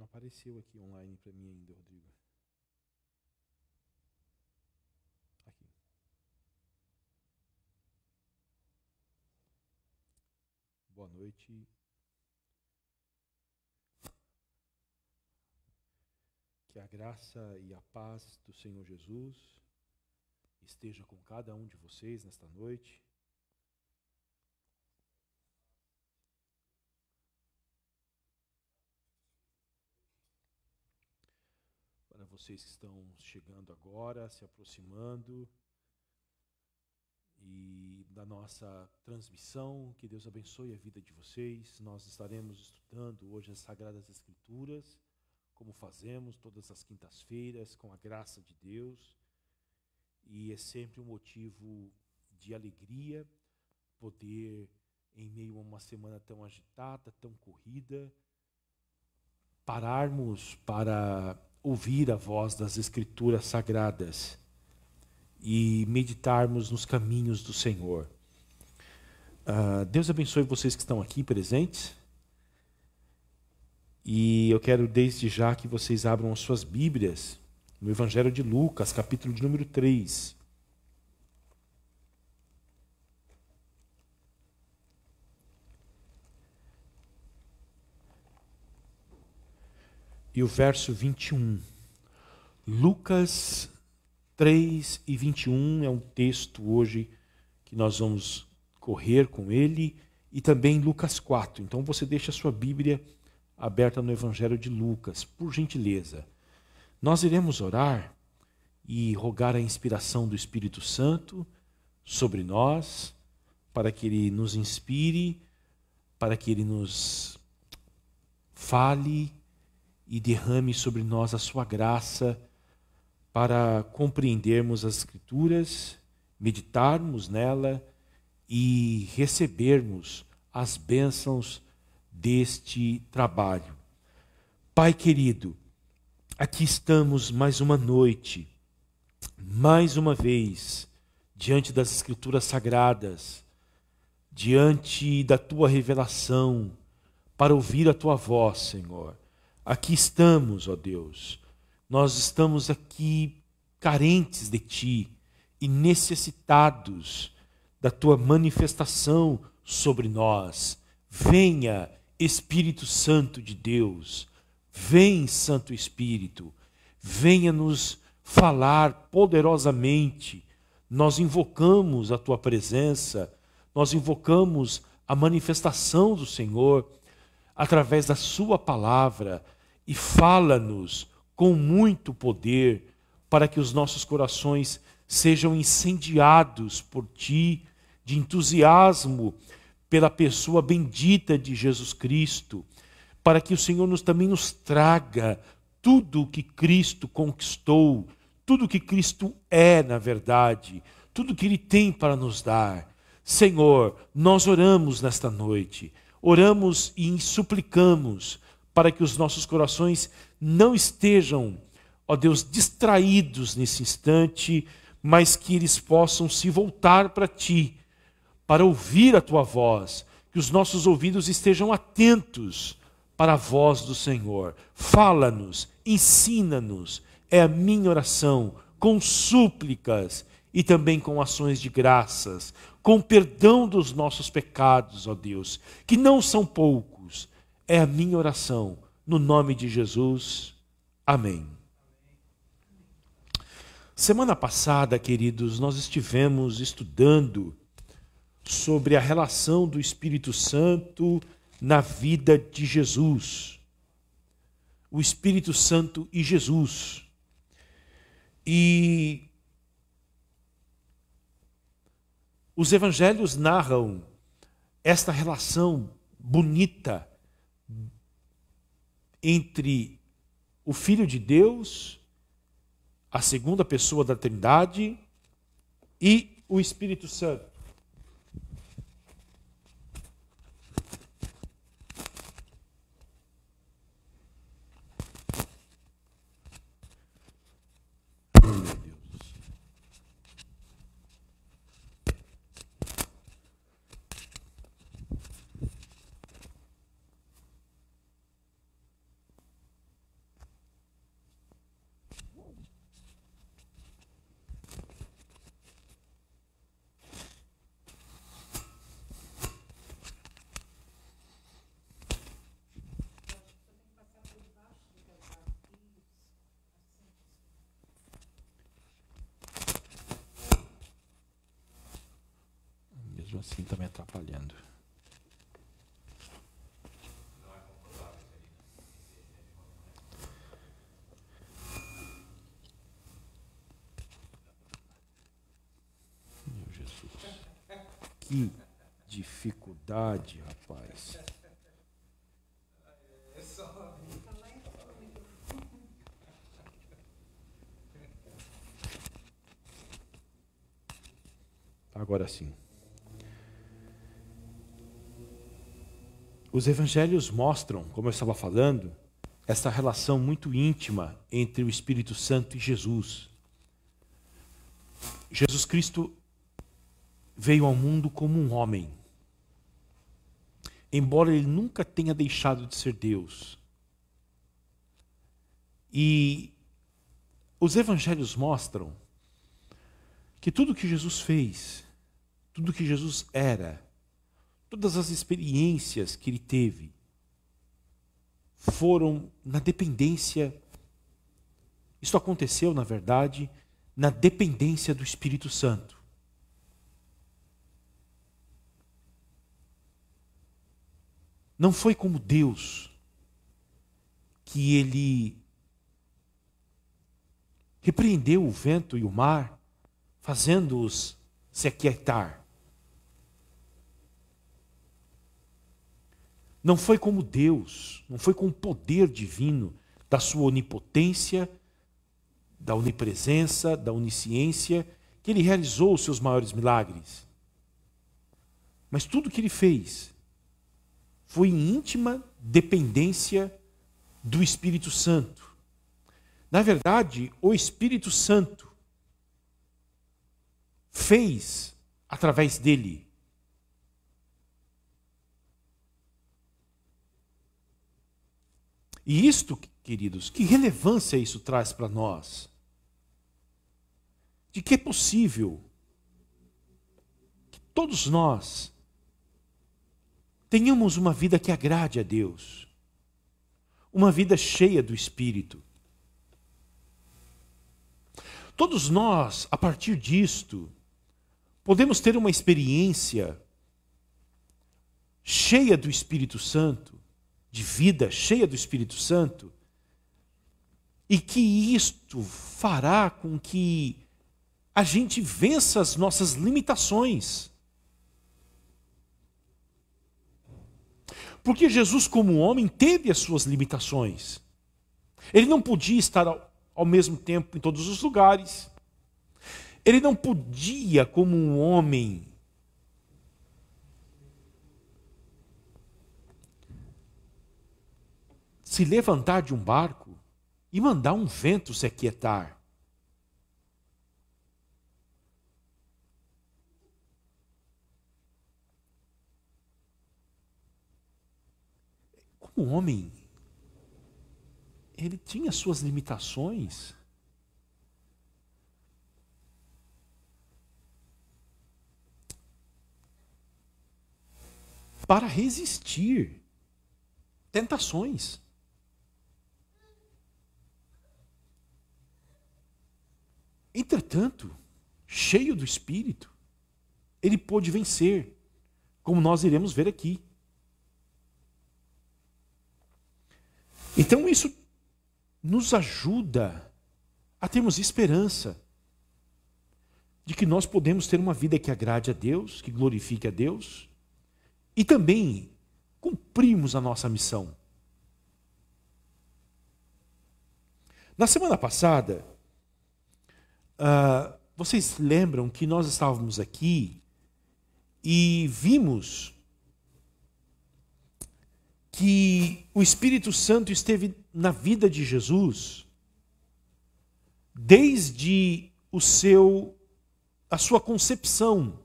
apareceu aqui online para mim ainda, Rodrigo. Aqui. Boa noite. Que a graça e a paz do Senhor Jesus esteja com cada um de vocês nesta noite. Para vocês que estão chegando agora, se aproximando e da nossa transmissão, que Deus abençoe a vida de vocês. Nós estaremos estudando hoje as Sagradas Escrituras, como fazemos todas as quintas-feiras, com a graça de Deus. E é sempre um motivo de alegria poder, em meio a uma semana tão agitada, tão corrida, pararmos para ouvir a voz das Escrituras Sagradas e meditarmos nos caminhos do Senhor. Deus abençoe vocês que estão aqui presentes. E eu quero desde já que vocês abram as suas Bíblias no Evangelho de Lucas, capítulo de número 3. E o verso 21. Lucas 3 e 21 é um texto hoje que nós vamos correr com ele, e também Lucas 4. Então você deixa a sua Bíblia aberta no Evangelho de Lucas, por gentileza. Nós iremos orar e rogar a inspiração do Espírito Santo sobre nós, para que Ele nos inspire, para que Ele nos fale e derrame sobre nós a sua graça, para compreendermos as Escrituras, meditarmos nela e recebermos as bênçãos deste trabalho. Pai querido, aqui estamos mais uma noite, mais uma vez, diante das Escrituras Sagradas, diante da Tua revelação, para ouvir a Tua voz, Senhor. Aqui estamos, ó Deus, nós estamos aqui carentes de Ti e necessitados da Tua manifestação sobre nós. Venha, Espírito Santo de Deus, vem, Santo Espírito, venha nos falar poderosamente. Nós invocamos a Tua presença, nós invocamos a manifestação do Senhor através da Sua palavra, e fala-nos com muito poder, para que os nossos corações sejam incendiados por Ti, de entusiasmo pela pessoa bendita de Jesus Cristo, para que o Senhor também nos traga tudo o que Cristo conquistou, tudo o que Cristo é, na verdade, tudo o que Ele tem para nos dar. Senhor, nós oramos nesta noite, oramos e suplicamos para que os nossos corações não estejam, ó Deus, distraídos nesse instante, mas que eles possam se voltar para Ti, para ouvir a Tua voz, que os nossos ouvidos estejam atentos para a voz do Senhor. Fala-nos, ensina-nos, é a minha oração, com súplicas e também com ações de graças, com perdão dos nossos pecados, ó Deus, que não são poucos. É a minha oração, no nome de Jesus. Amém. Semana passada, queridos, nós estivemos estudando sobre a relação do Espírito Santo na vida de Jesus. O Espírito Santo e Jesus. E os evangelhos narram esta relação bonita entre o Filho de Deus, a segunda pessoa da Trindade, e o Espírito Santo. assim está me atrapalhando. Meu Jesus. Que dificuldade, rapaz. Agora sim. Os evangelhos mostram, como eu estava falando, essa relação muito íntima entre o Espírito Santo e Jesus. Jesus Cristo veio ao mundo como um homem. Embora ele nunca tenha deixado de ser Deus. E os evangelhos mostram que tudo que Jesus fez, tudo que Jesus era, todas as experiências que ele teve, foram na dependência. Isso aconteceu, na verdade, na dependência do Espírito Santo. Não foi como Deus que ele repreendeu o vento e o mar, fazendo-os se aquietar. Não foi como Deus, não foi com o poder divino da sua onipotência, da onipresença, da onisciência, que ele realizou os seus maiores milagres. Mas tudo que ele fez foi em íntima dependência do Espírito Santo. Na verdade, o Espírito Santo fez através dele. E isto, queridos, que relevância isso traz para nós? De que é possível que todos nós tenhamos uma vida que agrade a Deus, uma vida cheia do Espírito. Todos nós, a partir disto, podemos ter uma experiência cheia do Espírito Santo, de vida cheia do Espírito Santo, e que isto fará com que a gente vença as nossas limitações. Porque Jesus, como homem, teve as suas limitações. Ele não podia estar ao mesmo tempo em todos os lugares. Ele não podia, como um homem, se levantar de um barco e mandar um vento se aquietar. Como homem, ele tinha suas limitações. Para resistir tentações. Entretanto, cheio do Espírito, ele pôde vencer, como nós iremos ver aqui. Então isso nos ajuda a termos esperança de que nós podemos ter uma vida que agrade a Deus, que glorifique a Deus, e também cumprimos a nossa missão. Na semana passada, vocês lembram que nós estávamos aqui e vimos que o Espírito Santo esteve na vida de Jesus desde a sua concepção,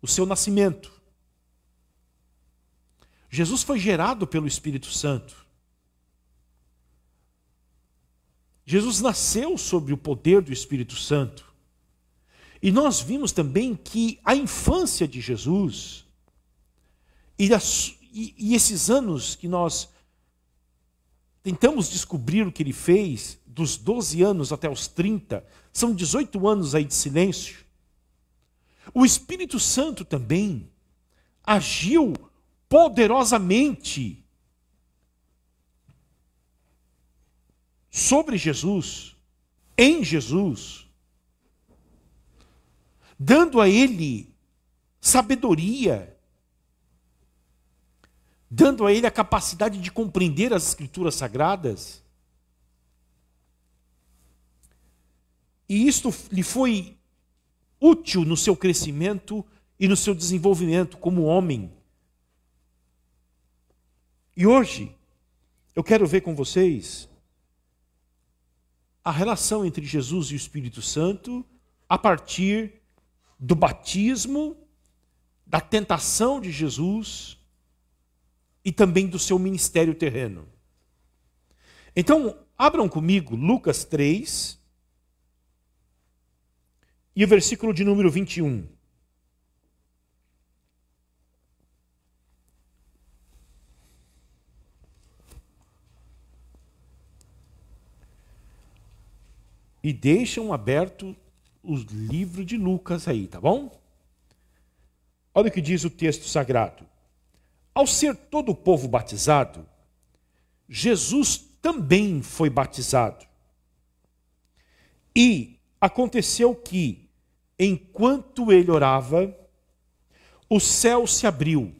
o seu nascimento. Jesus foi gerado pelo Espírito Santo. Jesus nasceu sob o poder do Espírito Santo. E nós vimos também que a infância de Jesus e esses anos que nós tentamos descobrir o que ele fez, dos 12 anos até os 30, são 18 anos aí de silêncio. O Espírito Santo também agiu poderosamente sobre Jesus, em Jesus, dando a ele sabedoria, dando a ele a capacidade de compreender as Escrituras Sagradas. E isto lhe foi útil no seu crescimento e no seu desenvolvimento como homem. E hoje, eu quero ver com vocês a relação entre Jesus e o Espírito Santo a partir do batismo, da tentação de Jesus e também do seu ministério terreno. Então, abram comigo Lucas 3 e o versículo de número 21. E deixam aberto o livro de Lucas aí, tá bom? Olha o que diz o texto sagrado. Ao ser todo o povo batizado, Jesus também foi batizado. E aconteceu que, enquanto ele orava, o céu se abriu.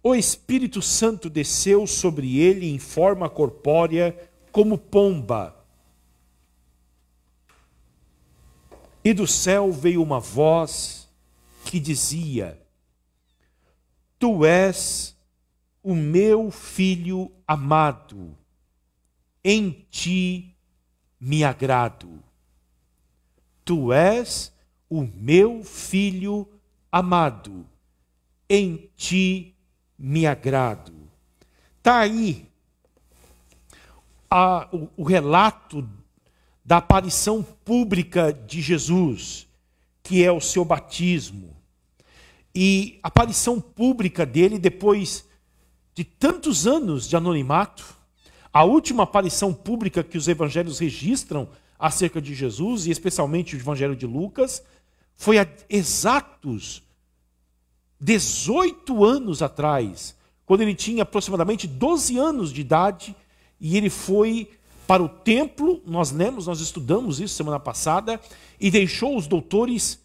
O Espírito Santo desceu sobre ele em forma corpórea, como pomba. E do céu veio uma voz que dizia: Tu és o meu filho amado, em ti me agrado. Tu és o meu filho amado, em ti me agrado. Está aí o relato da aparição pública de Jesus, que é o seu batismo. E a aparição pública dele depois de tantos anos de anonimato, a última aparição pública que os evangelhos registram acerca de Jesus, e especialmente o evangelho de Lucas, foi há exatos 18 anos atrás, quando ele tinha aproximadamente 12 anos de idade, e ele foi para o templo, nós estudamos isso semana passada, e deixou os doutores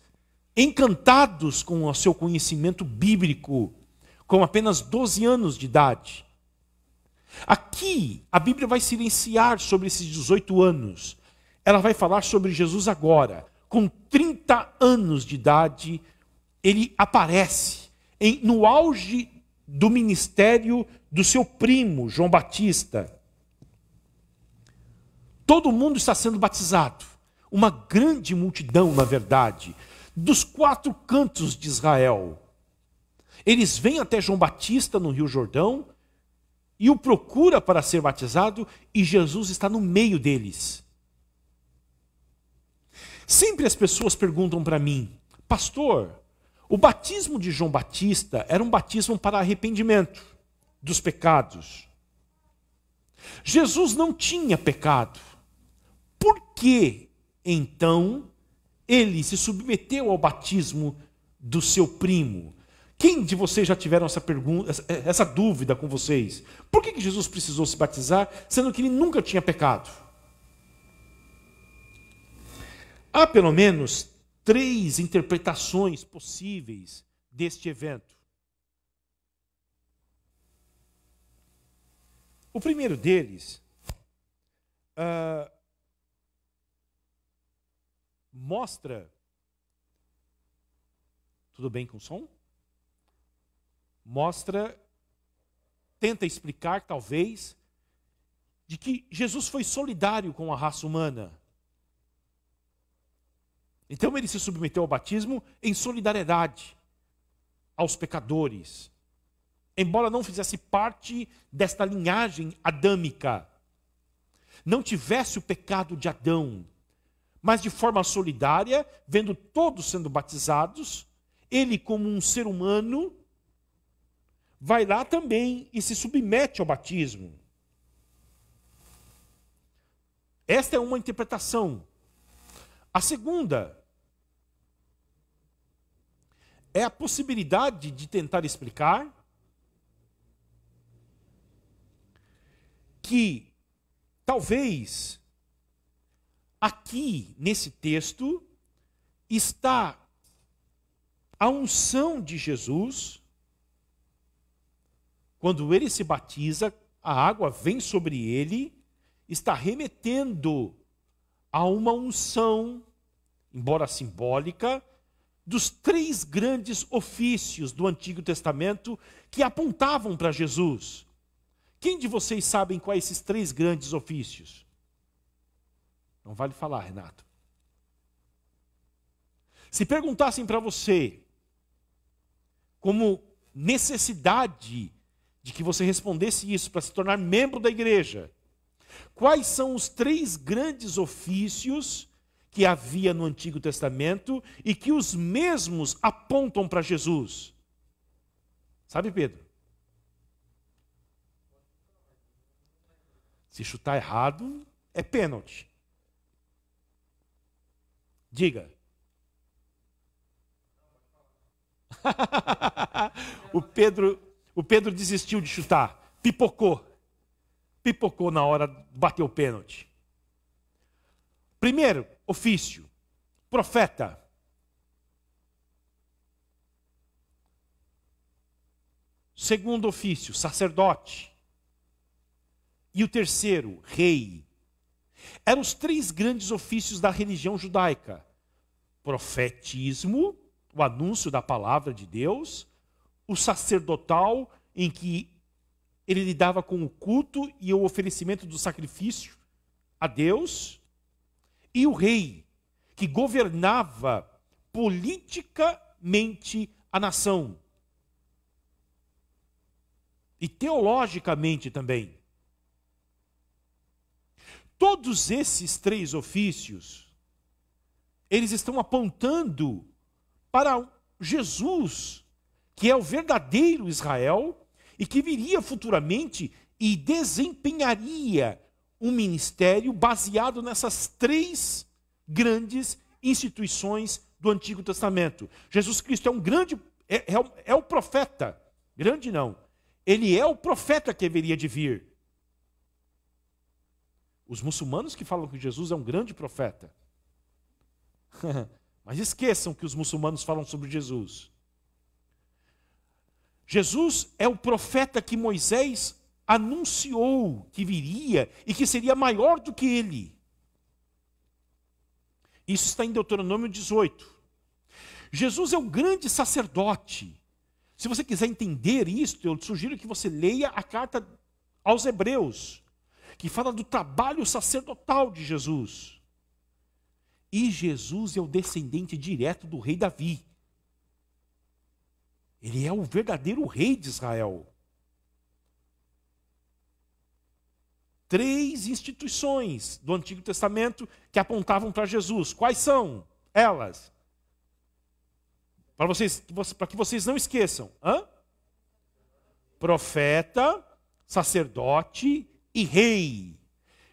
encantados com o seu conhecimento bíblico, com apenas 12 anos de idade. Aqui, a Bíblia vai silenciar sobre esses 18 anos. Ela vai falar sobre Jesus agora. Com 30 anos de idade, ele aparece no auge do ministério do seu primo, João Batista. Todo mundo está sendo batizado. Uma grande multidão, na verdade, dos 4 cantos de Israel. Eles vêm até João Batista no Rio Jordão e o procura para ser batizado, e Jesus está no meio deles. Sempre as pessoas perguntam para mim: pastor, o batismo de João Batista era um batismo para arrependimento dos pecados. Jesus não tinha pecado. Por que, então, ele se submeteu ao batismo do seu primo? Quem de vocês já tiveram essa pergunta, essa dúvida com vocês? Por que Jesus precisou se batizar, sendo que ele nunca tinha pecado? Há pelo menos 3 interpretações possíveis deste evento. O primeiro deles mostra... Tudo bem com o som? Tenta explicar, talvez, de que Jesus foi solidário com a raça humana. Então ele se submeteu ao batismo em solidariedade aos pecadores, embora não fizesse parte desta linhagem adâmica, não tivesse o pecado de Adão, mas de forma solidária, vendo todos sendo batizados, ele, como um ser humano, vai lá também e se submete ao batismo. Esta é uma interpretação. A segunda é a possibilidade de tentar explicar que talvez aqui nesse texto está a unção de Jesus. Quando ele se batiza, a água vem sobre ele, está remetendo a uma unção, embora simbólica, dos 3 grandes ofícios do Antigo Testamento que apontavam para Jesus. Quem de vocês sabem quais esses 3 grandes ofícios? Não vale falar, Renato. Se perguntassem para você, como necessidade de que você respondesse isso para se tornar membro da igreja, quais são os 3 grandes ofícios que havia no Antigo Testamento e que os mesmos apontam para Jesus? Sabe, Pedro? Se chutar errado, é pênalti. Diga. O Pedro desistiu de chutar. Pipocou na hora de bater o pênalti. Primeiro, ofício, profeta. Segundo ofício, sacerdote. E o terceiro, rei. Eram os 3 grandes ofícios da religião judaica: profetismo, o anúncio da palavra de Deus; o sacerdotal, em que ele lidava com o culto e o oferecimento do sacrifício a Deus; e o rei, que governava politicamente a nação. E teologicamente também. Todos esses 3 ofícios, eles estão apontando para Jesus, que é o verdadeiro Israel e que viria futuramente e desempenharia um ministério baseado nessas 3 grandes instituições do Antigo Testamento. Jesus Cristo é um grande, é o profeta, grande não, ele é o profeta que haveria de vir. Os muçulmanos que falam que Jesus é um grande profeta. Mas esqueçam que os muçulmanos falam sobre Jesus. Jesus é o profeta que Moisés anunciou que viria e que seria maior do que ele. Isso está em Deuteronômio 18. Jesus é o grande sacerdote. Se você quiser entender isto, eu sugiro que você leia a carta aos Hebreus, que fala do trabalho sacerdotal de Jesus. E Jesus é o descendente direto do rei Davi. Ele é o verdadeiro rei de Israel. 3 instituições do Antigo Testamento que apontavam para Jesus. Quais são elas? Para que vocês não esqueçam. Profeta, sacerdote e rei.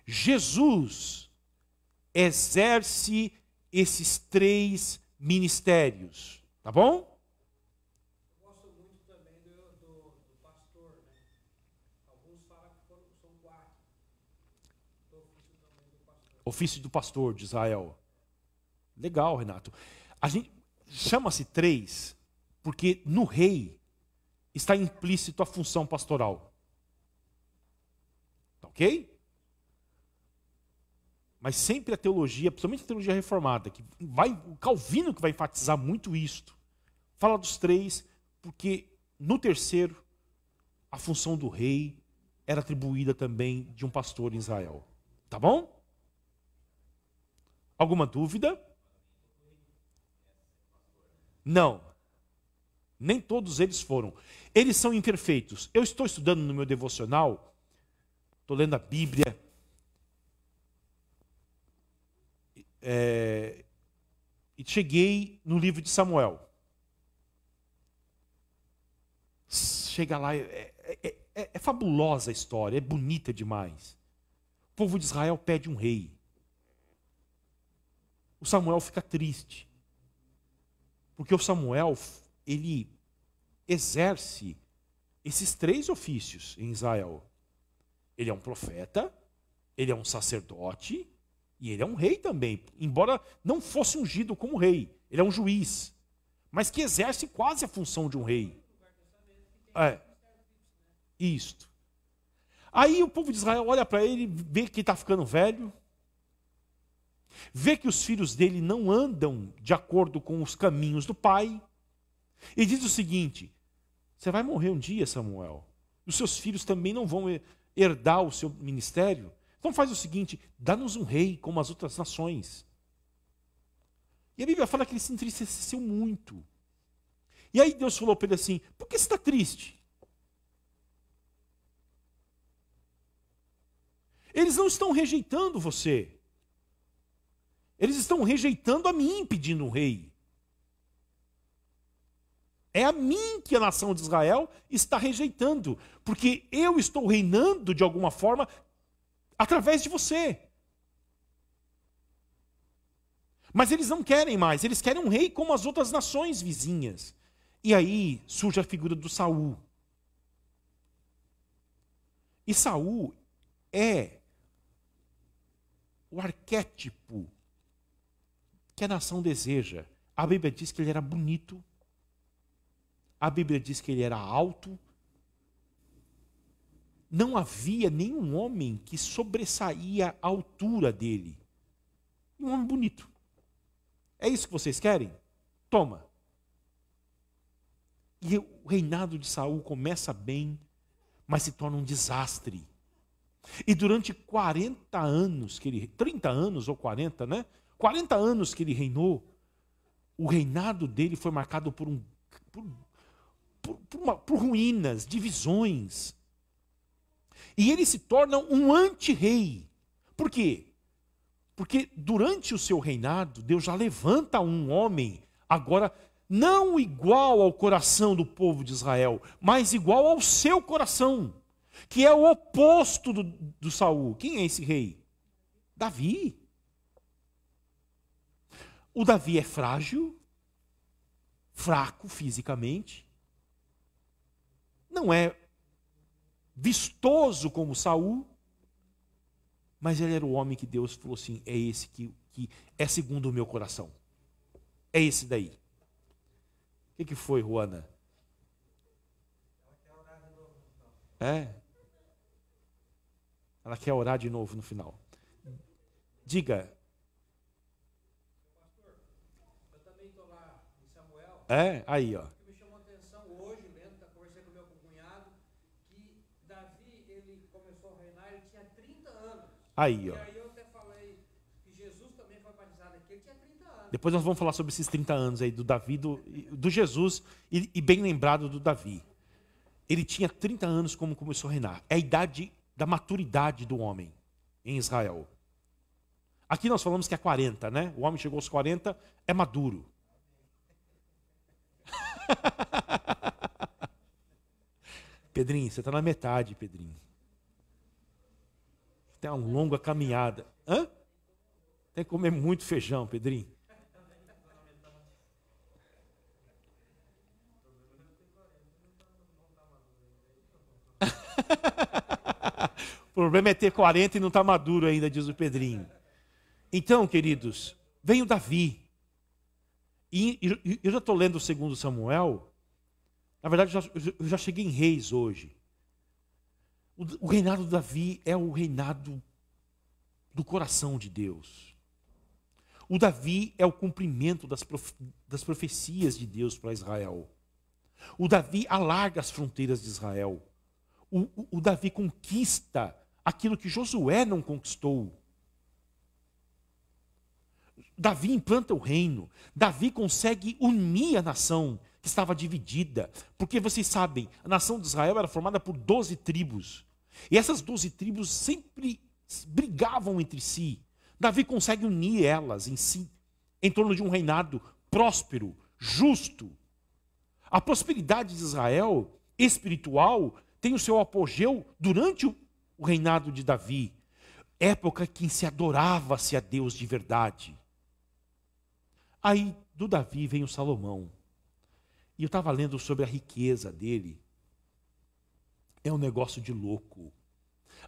Jesus exerce esses 3 ministérios. Tá bom? Eu gosto muito também do pastor, né? Alguns falam que são 4. Do ofício também do pastor. Ofício do pastor de Israel. Legal, Renato. A gente chama-se 3 porque no rei está implícito a função pastoral. Tá ok? Mas sempre a teologia, principalmente a teologia reformada, o Calvino que vai enfatizar muito isto, fala dos 3, porque no terceiro, a função do rei era atribuída também de um pastor em Israel. Tá bom? Alguma dúvida? Não. Nem todos eles foram. Eles são imperfeitos. Eu estou estudando no meu devocional, estou lendo a Bíblia, e cheguei no livro de Samuel. Chega lá, é fabulosa a história, é bonita demais. O povo de Israel pede um rei. O Samuel fica triste, porque o Samuel ele exerce esses 3 ofícios em Israel. Ele é um profeta, ele é um sacerdote e ele é um rei também. Embora não fosse ungido como rei, ele é um juiz, mas que exerce quase a função de um rei. Isto. Aí o povo de Israel olha para ele, vê que ele está ficando velho, vê que os filhos dele não andam de acordo com os caminhos do pai, e diz o seguinte: você vai morrer um dia, Samuel. Os seus filhos também não vão herdar o seu ministério. Então faz o seguinte: dá-nos um rei como as outras nações. E a Bíblia fala que ele se entristeceu muito. E aí Deus falou para ele assim: por que você está triste? Eles não estão rejeitando você. Eles estão rejeitando a mim, pedindo um rei. É a mim que a nação de Israel está rejeitando, porque eu estou reinando de alguma forma através de você. Mas eles não querem mais, eles querem um rei como as outras nações vizinhas. E aí surge a figura do Saul. E Saul é o arquétipo que a nação deseja. A Bíblia diz que ele era bonito. A Bíblia diz que ele era alto. Não havia nenhum homem que sobressaía a altura dele. Um homem bonito. É isso que vocês querem? Toma. E o reinado de Saul começa bem, mas se torna um desastre. E durante 40 anos, 30 anos ou 40, né? 40 anos que ele reinou, o reinado dele foi marcado por ruínas, divisões. E ele se torna um anti-rei. Por quê? Porque durante o seu reinado, Deus já levanta um homem, agora não igual ao coração do povo de Israel, mas igual ao seu coração, que é o oposto do Saul. Quem é esse rei? Davi. O Davi é frágil, fraco fisicamente, não é vistoso como Saul, mas ele era o homem que Deus falou assim: é esse que é segundo o meu coração. É esse daí. O que foi, Juana? É? Ela quer orar de novo no final. Diga. Pastor, eu também estou lá em Samuel. É? Aí, ó. O que me chamou a atenção hoje, lendo, conversei com o meu cunhado, que Davi, ele começou a reinar, ele tinha 30 anos. Aí, ó. E aí eu até falei que Jesus também foi batizado aqui, ele tinha 30 anos. Depois nós vamos falar sobre esses 30 anos aí do Davi, do Jesus, e bem lembrado do Davi. Ele tinha 30 anos como começou a reinar. É a idade da maturidade do homem em Israel. Aqui nós falamos que é 40, né? O homem chegou aos 40, é maduro. Pedrinho, você está na metade, Pedrinho. Tem uma longa caminhada. Hã? Tem que comer muito feijão, Pedrinho. O problema é ter 40 e não estar maduro ainda, diz o Pedrinho. Então, queridos, vem o Davi. E eu já estou lendo o 2 Samuel. Na verdade, eu já cheguei em Reis hoje. O reinado de Davi é o reinado do coração de Deus. O Davi é o cumprimento das profecias de Deus para Israel. O Davi alarga as fronteiras de Israel. O Davi conquista aquilo que Josué não conquistou. Davi implanta o reino. Davi consegue unir a nação que estava dividida. Porque vocês sabem, a nação de Israel era formada por 12 tribos. E essas 12 tribos sempre brigavam entre si. Davi consegue unir elas em si, em torno de um reinado próspero, justo. A prosperidade de Israel, espiritual, tem o seu apogeu durante o reinado de Davi. Época em que se adorava-se a Deus de verdade. Aí, do Davi vem o Salomão. E eu estava lendo sobre a riqueza dele. É um negócio de louco.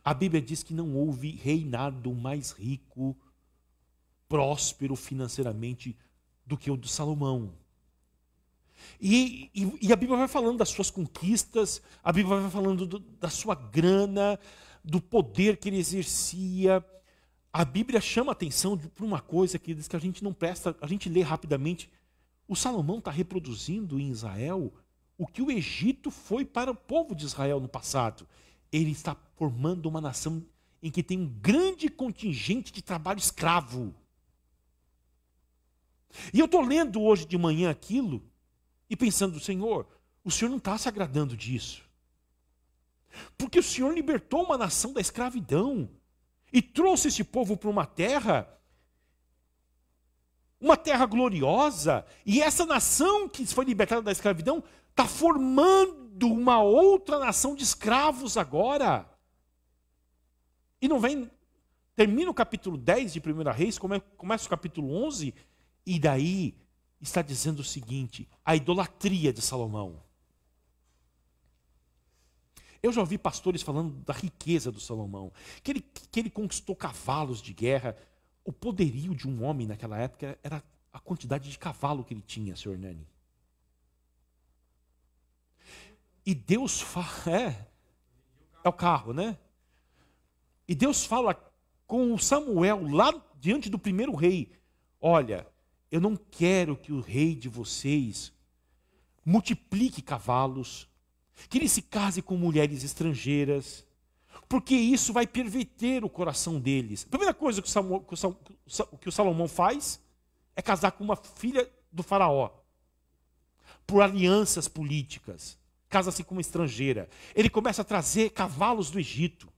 A Bíblia diz que não houve reinado mais rico, próspero financeiramente, do que o de Salomão. E a Bíblia vai falando das suas conquistas, a Bíblia vai falando da sua grana, do poder que ele exercia. A Bíblia chama a atenção para uma coisa que diz que a gente não presta, a gente lê rapidamente. O Salomão está reproduzindo em Israel o que o Egito foi para o povo de Israel no passado. Ele está formando uma nação em que tem um grande contingente de trabalho escravo. E eu estou lendo hoje de manhã aquilo e pensando, Senhor, o Senhor não está se agradando disso. Porque o Senhor libertou uma nação da escravidão e trouxe esse povo para uma terra gloriosa, e essa nação que foi libertada da escravidão está formando uma outra nação de escravos agora. E não vem, termina o capítulo 10 de 1 Reis, começa o capítulo 11, e daí está dizendo o seguinte, a idolatria de Salomão. Eu já ouvi pastores falando da riqueza do Salomão, que ele conquistou cavalos de guerra. O poderio de um homem naquela época era a quantidade de cavalo que ele tinha, senhor Nani. E Deus fala, é o carro, né? E Deus fala com Samuel lá diante do primeiro rei, olha, eu não quero que o rei de vocês multiplique cavalos, que ele se case com mulheres estrangeiras, porque isso vai perverter o coração deles. A primeira coisa que o Salomão faz é casar com uma filha do faraó, por alianças políticas. Casa-se com uma estrangeira. Ele começa a trazer cavalos do Egito.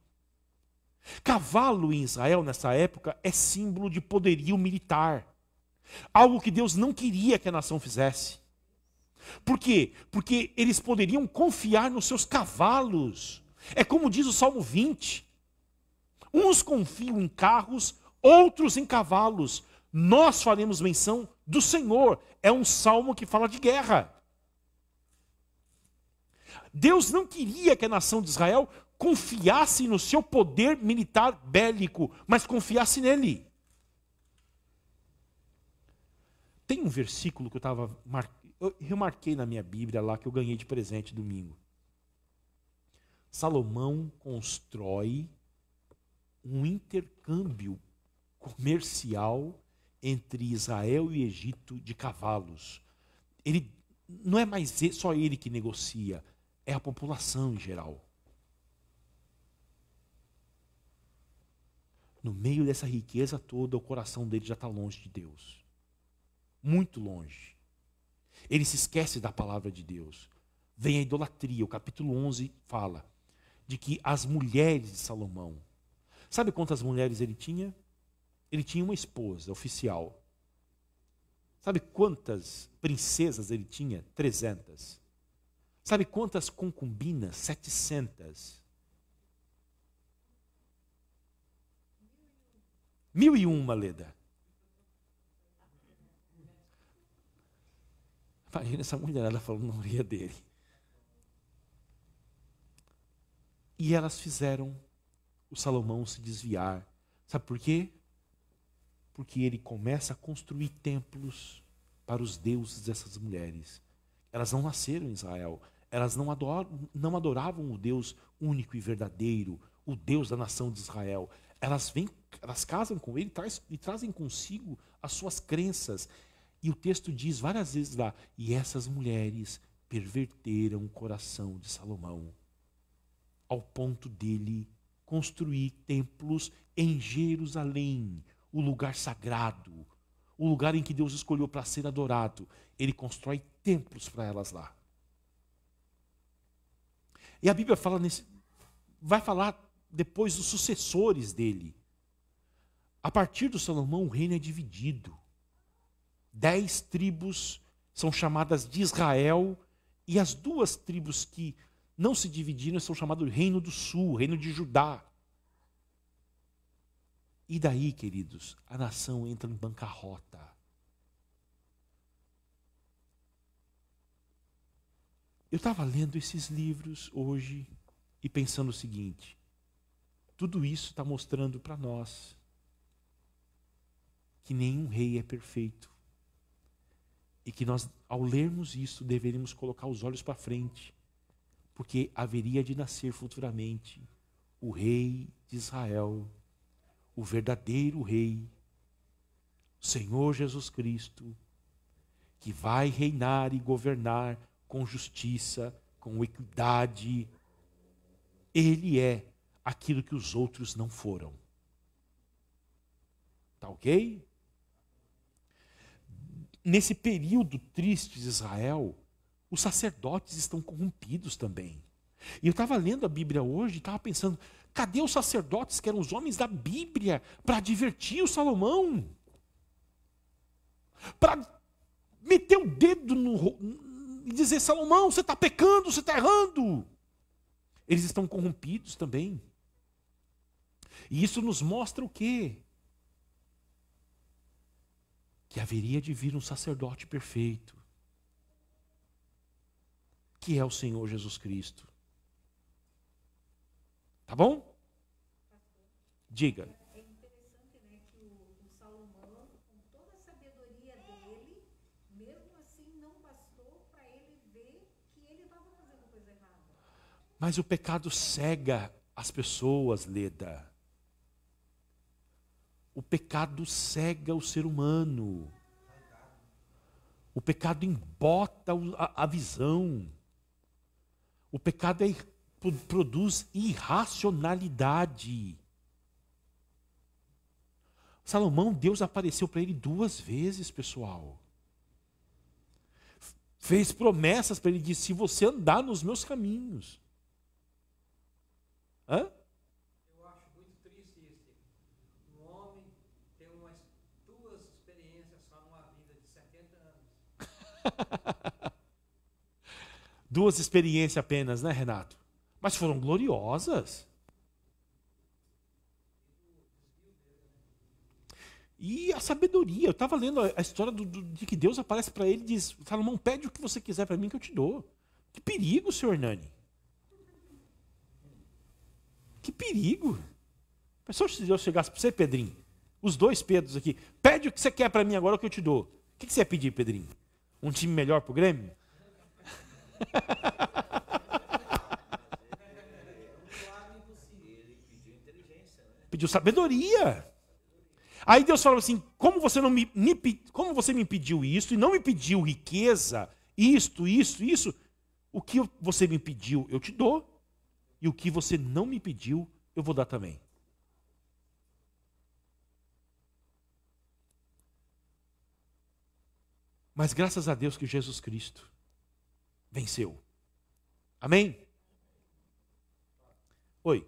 Cavalo em Israel, nessa época, é símbolo de poderio militar. Algo que Deus não queria que a nação fizesse. Por quê? Porque eles poderiam confiar nos seus cavalos. É como diz o Salmo 20. Uns confiam em carros, outros em cavalos. Nós faremos menção do Senhor. É um salmo que fala de guerra. Deus não queria que a nação de Israel confiasse no seu poder militar bélico, mas confiasse nele. Tem um versículo que eu remarquei na minha Bíblia lá, que eu ganhei de presente domingo. Salomão constrói um intercâmbio comercial entre Israel e Egito de cavalos. Ele não é mais só ele que negocia, é a população em geral. No meio dessa riqueza toda, o coração dele já está longe de Deus. Muito longe. Ele se esquece da palavra de Deus. Vem a idolatria. O capítulo 11 fala de que as mulheres de Salomão, sabe quantas mulheres ele tinha? Ele tinha uma esposa oficial. Sabe quantas princesas ele tinha? 300. Sabe quantas concubinas? 700. 1001, Leda. Imagina essa mulherada falando na orelha dele. E elas fizeram o Salomão se desviar. Sabe por quê? Porque ele começa a construir templos para os deuses dessas mulheres. Elas não nasceram em Israel. Elas não adoravam o Deus único e verdadeiro, o Deus da nação de Israel. Elas casam com ele e trazem consigo as suas crenças. E o texto diz várias vezes lá, e essas mulheres perverteram o coração de Salomão, ao ponto dele construir templos em Jerusalém, o lugar sagrado, o lugar em que Deus escolheu para ser adorado. Ele constrói templos para elas lá. E a Bíblia vai falar depois dos sucessores dele. A partir do Salomão, o reino é dividido. 10 tribos são chamadas de Israel, e as 2 tribos que não se dividiram são chamadas Reino do Sul, Reino de Judá. E daí, queridos, a nação entra em bancarrota. Eu estava lendo esses livros hoje e pensando o seguinte: tudo isso está mostrando para nós que nenhum rei é perfeito. E que nós, ao lermos isso, deveríamos colocar os olhos para frente, porque haveria de nascer futuramente o rei de Israel, o verdadeiro rei, o Senhor Jesus Cristo, que vai reinar e governar com justiça, com equidade. Ele é aquilo que os outros não foram. Tá ok? Nesse período triste de Israel, os sacerdotes estão corrompidos também. E eu estava lendo a Bíblia hoje e estava pensando, cadê os sacerdotes que eram os homens da Bíblia para advertir o Salomão? Para meter o dedo e dizer, Salomão, você está pecando, você está errando. Eles estão corrompidos também. E isso nos mostra o quê? Que haveria de vir um sacerdote perfeito, que é o Senhor Jesus Cristo. Tá bom? Diga. É interessante, né, que o Salomão, com toda a sabedoria dele, mesmo assim não bastou para ele ver que ele estava fazendo coisa errada. Mas o pecado cega as pessoas, Leda. O pecado cega o ser humano. O pecado embota a visão. O pecado produz irracionalidade. Salomão, Deus apareceu para ele 2 vezes, pessoal. Fez promessas para ele, disse, se você andar nos meus caminhos. Hã? Eu acho muito triste isso. Um homem tem umas 2 experiências só numa vida de 70 anos. 2 experiências apenas, né, Renato? Mas foram gloriosas. E a sabedoria, eu estava lendo a história de que Deus aparece para ele e diz, Salomão, pede o que você quiser para mim que eu te dou. Que perigo, senhor Nani. Que perigo. Pensou se Deus chegasse para você, Pedrinho? Os 2 Pedros aqui. Pede o que você quer para mim agora que eu te dou. O que você ia pedir, Pedrinho? Um time melhor para o Grêmio? Pediu sabedoria. Aí Deus falou assim, como você me pediu isso e não me pediu riqueza, isso, o que você me pediu eu te dou, e o que você não me pediu eu vou dar também. Mas graças a Deus que Jesus Cristo venceu. Amém? Oi.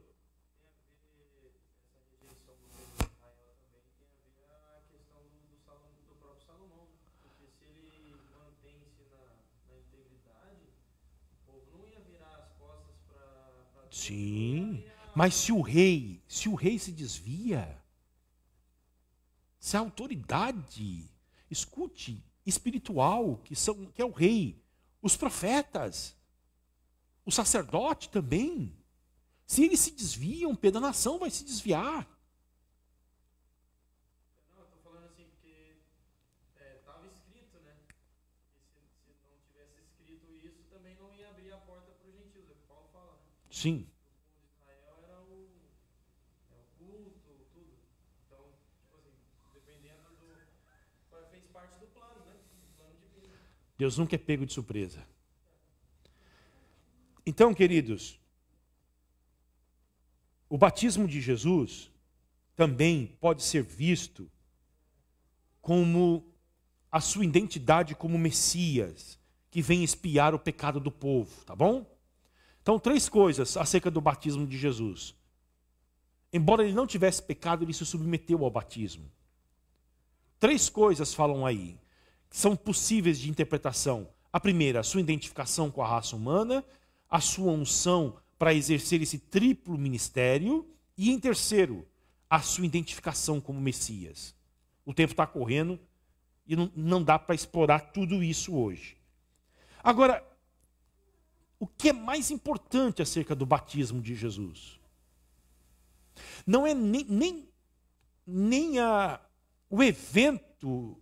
Sim, mas se o rei se desvia, se a autoridade, escute, espiritual, que é o rei, os profetas, o sacerdote também, se eles se desviam, Pedro, a nação vai se desviar. Não, eu estou falando assim porque estava escrito, né? E se não tivesse escrito isso, também não ia abrir a porta para os gentios, é o que Paulo fala, né? Sim. O povo de Israel era o culto, tudo. Então, tipo assim, dependendo fez parte do plano, né? Do plano divino. Deus nunca é pego de surpresa. Então, queridos, o batismo de Jesus também pode ser visto como a sua identidade como Messias, que vem expiar o pecado do povo, tá bom? Então, 3 coisas acerca do batismo de Jesus. Embora ele não tivesse pecado, ele se submeteu ao batismo. 3 coisas falam aí, que são possíveis de interpretação. A primeira, a sua identificação com a raça humana, a sua unção para exercer esse triplo ministério, e em terceiro, a sua identificação como Messias. O tempo está correndo e não dá para explorar tudo isso hoje. Agora, o que é mais importante acerca do batismo de Jesus. Não é nem o evento,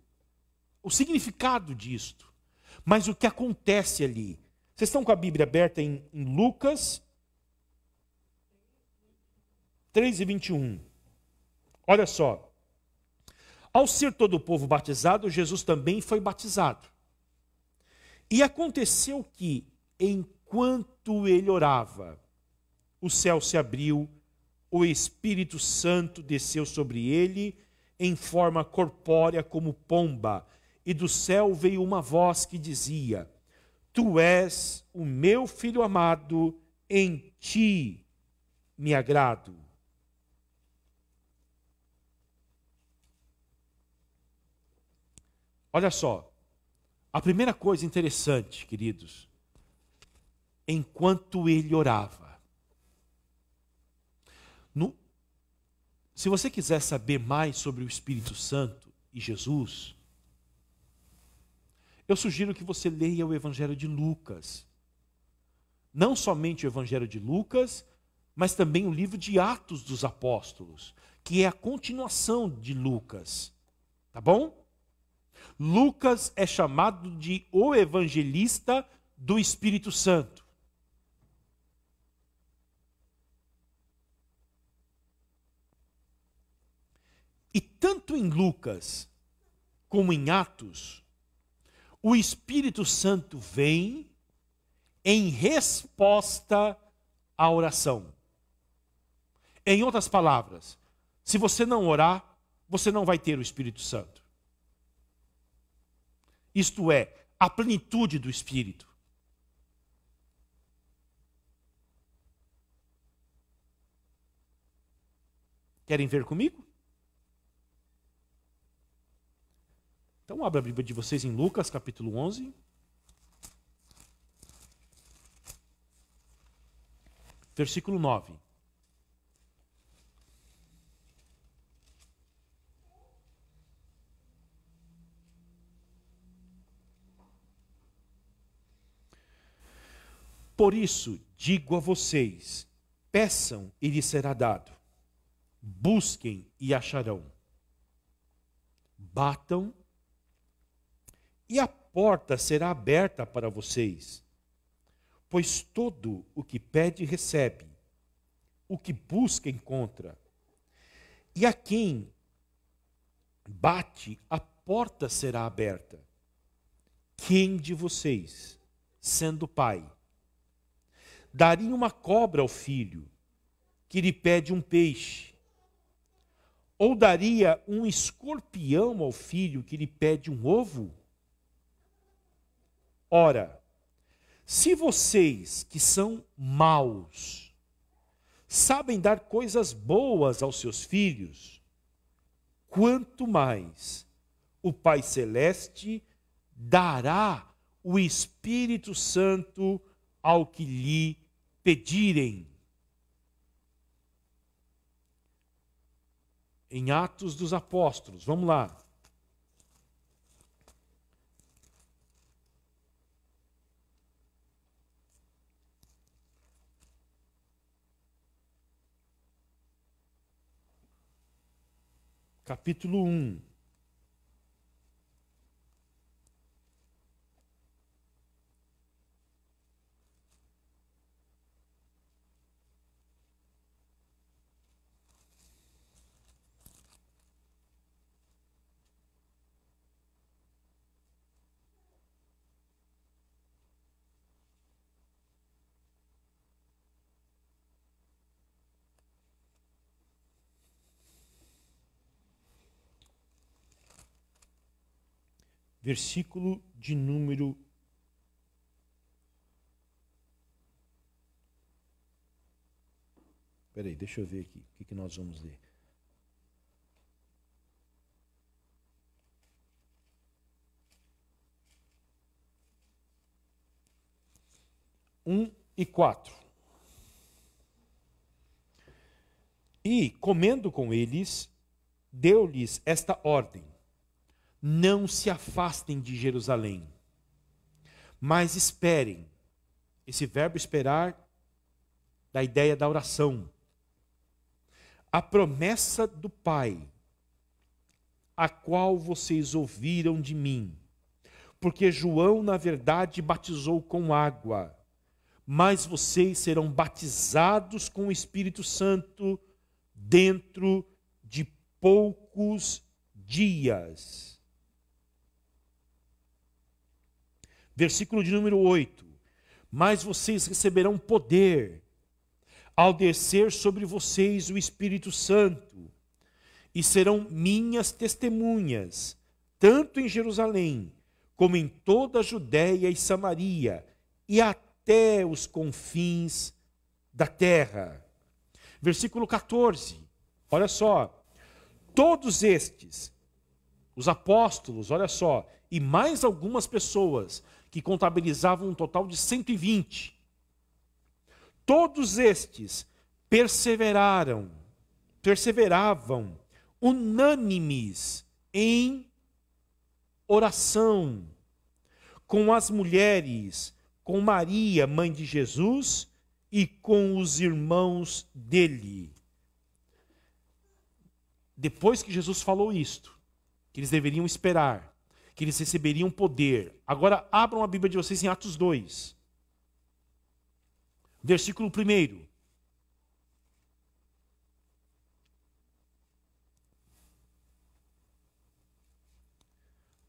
o significado disto, mas o que acontece ali. Vocês estão com a Bíblia aberta em Lucas 3:21. Olha só. Ao ser todo o povo batizado, Jesus também foi batizado. E aconteceu que, enquanto ele orava, o céu se abriu, o Espírito Santo desceu sobre ele em forma corpórea como pomba, e do céu veio uma voz que dizia: Tu és o meu filho amado, em ti me agrado. Olha só, a primeira coisa interessante, queridos, enquanto ele orava. Se você quiser saber mais sobre o Espírito Santo e Jesus, eu sugiro que você leia o Evangelho de Lucas. Não somente o Evangelho de Lucas, mas também o livro de Atos dos Apóstolos, que é a continuação de Lucas. Tá bom? Lucas é chamado de o evangelista do Espírito Santo. E tanto em Lucas como em Atos, o Espírito Santo vem em resposta à oração. Em outras palavras, se você não orar, você não vai ter o Espírito Santo. Isto é, a plenitude do Espírito. Querem ver comigo? Então abra a Bíblia de vocês em Lucas capítulo 11. Versículo 9. Por isso, digo a vocês, peçam e lhes será dado. Busquem e acharão. Batam e a porta será aberta para vocês. Pois todo o que pede recebe, o que busca encontra. E a quem bate, a porta será aberta. Quem de vocês, sendo pai, daria uma cobra ao filho, que lhe pede um peixe? Ou daria um escorpião ao filho, que lhe pede um ovo? Ora, se vocês, que são maus, sabem dar coisas boas aos seus filhos, quanto mais o Pai Celeste dará o Espírito Santo ao que lhe pedirem. Em Atos dos Apóstolos, vamos lá. Capítulo 1. Versículo de número 'Peraí, deixa eu ver aqui. O que nós vamos ler? e 4. E, comendo com eles, deu-lhes esta ordem: não se afastem de Jerusalém, mas esperem esse verbo esperar da ideia da oração. A promessa do Pai, a qual vocês ouviram de mim. Porque João, na verdade, batizou com água, mas vocês serão batizados com o Espírito Santo dentro de poucos dias. Versículo de número 8. Mas vocês receberão poder ao descer sobre vocês o Espírito Santo, e serão minhas testemunhas, tanto em Jerusalém, como em toda a Judéia e Samaria, e até os confins da terra. Versículo 14, olha só. Todos estes, os apóstolos, olha só, e mais algumas pessoas, que contabilizavam um total de 120, todos estes perseveravam unânimes em oração com as mulheres, com Maria, mãe de Jesus, e com os irmãos dele. Depois que Jesus falou isto, que eles deveriam esperar, que eles receberiam poder. Agora abram a Bíblia de vocês em Atos 2. Versículo 1.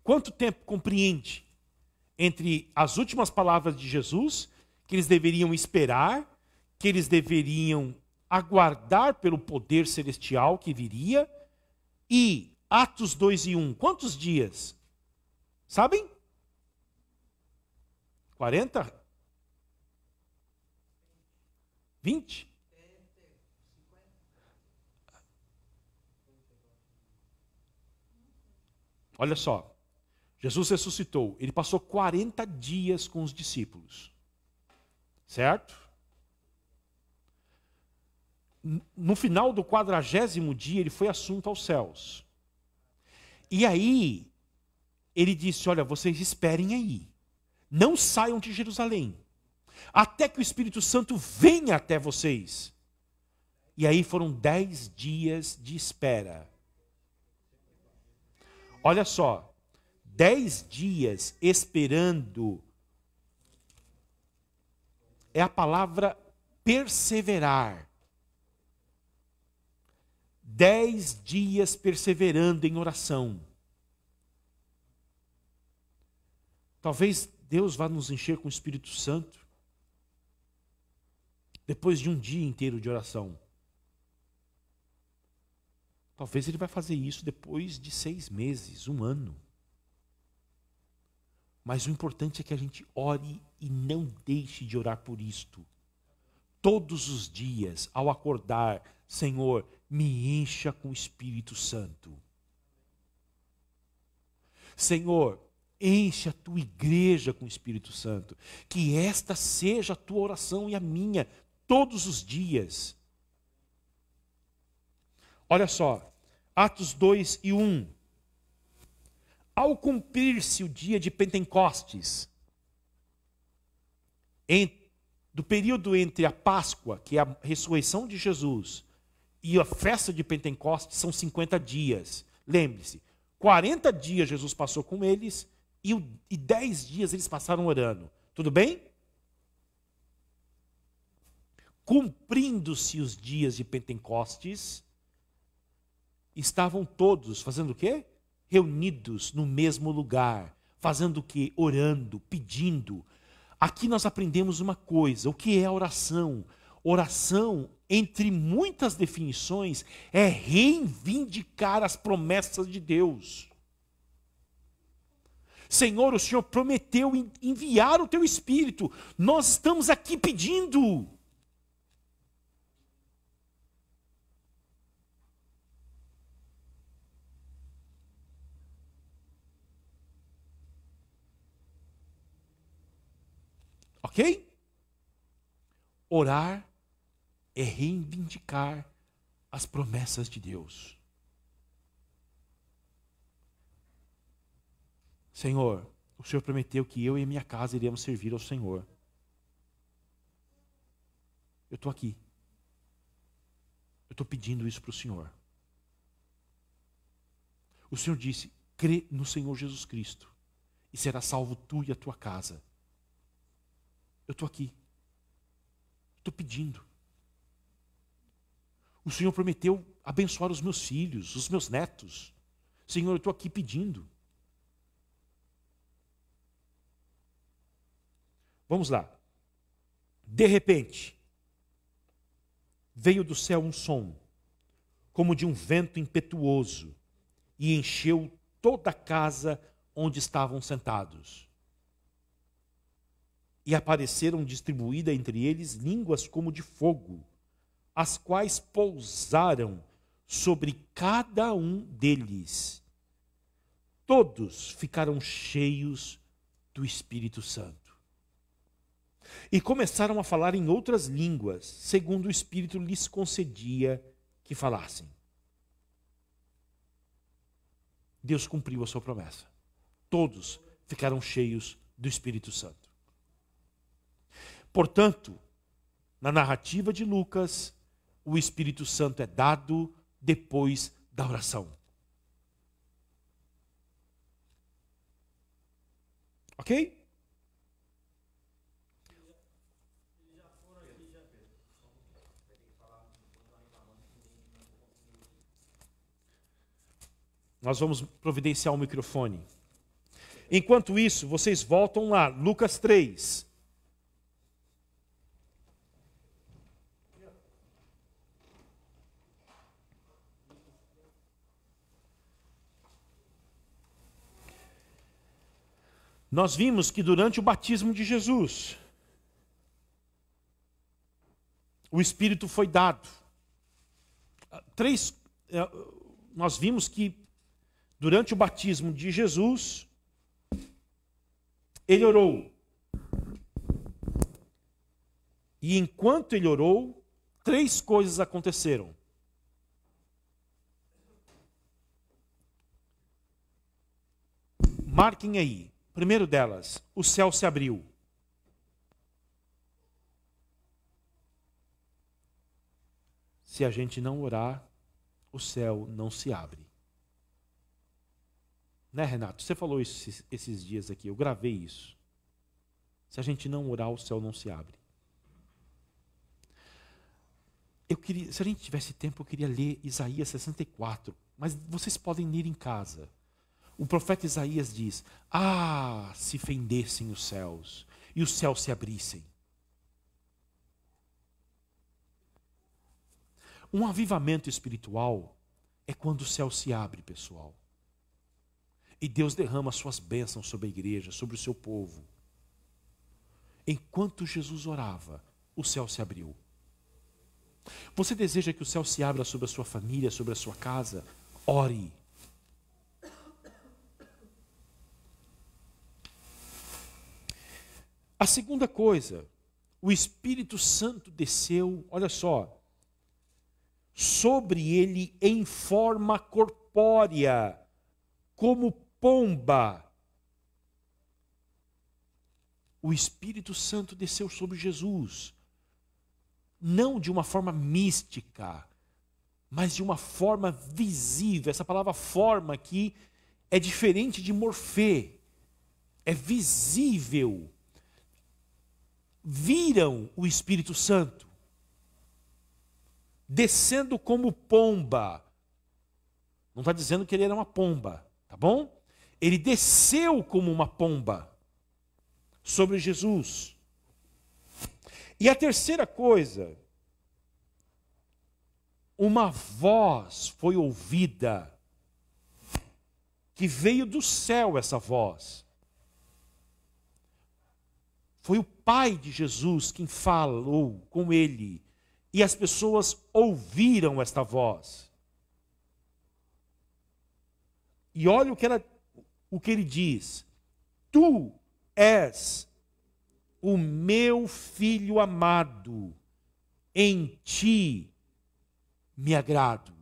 Quanto tempo compreende entre as últimas palavras de Jesus, que eles deveriam esperar, que eles deveriam aguardar pelo poder celestial que viria, e Atos 2:1, quantos dias? Sabem? 40? 20? Olha só. Jesus ressuscitou, ele passou 40 dias com os discípulos. Certo? No final do 40º dia, ele foi assunto aos céus. E aí, ele disse, olha, vocês esperem aí. Não saiam de Jerusalém. Até que o Espírito Santo venha até vocês. E aí foram 10 dias de espera. Olha só. 10 dias esperando é a palavra perseverar. 10 dias perseverando em oração. Talvez Deus vá nos encher com o Espírito Santo depois de um dia inteiro de oração. Talvez Ele vai fazer isso depois de 6 meses, 1 ano. Mas o importante é que a gente ore e não deixe de orar por isto. Todos os dias, ao acordar, Senhor, me encha com o Espírito Santo. Senhor, enche a tua igreja com o Espírito Santo. Que esta seja a tua oração e a minha, todos os dias. Olha só, Atos 2:1. Ao cumprir-se o dia de Pentecostes, do período entre a Páscoa, que é a ressurreição de Jesus, e a festa de Pentecostes, são 50 dias. Lembre-se, 40 dias Jesus passou com eles, e 10 dias eles passaram orando. Tudo bem? Cumprindo-se os dias de Pentecostes, estavam todos fazendo o quê? Reunidos no mesmo lugar, fazendo o quê? Orando, pedindo. Aqui nós aprendemos uma coisa, o que é oração? Oração, entre muitas definições, é reivindicar as promessas de Deus. Senhor, o Senhor prometeu enviar o teu Espírito, nós estamos aqui pedindo. Ok? Orar é reivindicar as promessas de Deus. Senhor, o Senhor prometeu que eu e minha casa iremos servir ao Senhor. eu estou aqui. Eu estou pedindo isso para o Senhor. O Senhor disse, crê no Senhor Jesus Cristo e será salvo tu e a tua casa. Eu estou aqui. Estou pedindo. O Senhor prometeu abençoar os meus filhos, os meus netos. Senhor, eu estou aqui pedindo. Vamos lá. De repente, veio do céu um som, como de um vento impetuoso, e encheu toda a casa onde estavam sentados. E apareceram distribuídas entre eles línguas como de fogo, as quais pousaram sobre cada um deles. Todos ficaram cheios do Espírito Santo. E começaram a falar em outras línguas, segundo o Espírito lhes concedia que falassem. Deus cumpriu a sua promessa. Todos ficaram cheios do Espírito Santo. Portanto, na narrativa de Lucas, o Espírito Santo é dado depois da oração. Ok? Nós vamos providenciar o microfone. Enquanto isso, vocês voltam lá, Lucas 3. Nós vimos que durante o batismo de Jesus, o Espírito foi dado. Nós vimos que durante o batismo de Jesus, ele orou. E enquanto ele orou, 3 coisas aconteceram. Marquem aí. Primeiro delas, o céu se abriu. Se a gente não orar, o céu não se abre. Né, Renato? Você falou isso esses dias aqui, eu gravei isso. Se a gente não orar, o céu não se abre. Se a gente tivesse tempo, eu queria ler Isaías 64, mas vocês podem ler em casa. O profeta Isaías diz, se fendessem os céus e os céus se abrissem. Um avivamento espiritual é quando o céu se abre, pessoal. E Deus derrama suas bênçãos sobre a igreja, sobre o seu povo. Enquanto Jesus orava, o céu se abriu. Você deseja que o céu se abra sobre a sua família, sobre a sua casa? Ore. A segunda coisa, o Espírito Santo desceu, olha só, sobre ele em forma corpórea, como pomba. O Espírito Santo desceu sobre Jesus, não de uma forma mística, mas de uma forma visível. Essa palavra forma aqui é diferente de morfê, é visível. Viram o Espírito Santo descendo como pomba. Não está dizendo que ele era uma pomba, tá bom? Ele desceu como uma pomba sobre Jesus. E a terceira coisa, uma voz foi ouvida, que veio do céu essa voz. Foi o Pai de Jesus quem falou com ele. E as pessoas ouviram esta voz. E olha o que ele diz. Tu és o meu filho amado. Em ti me agrado.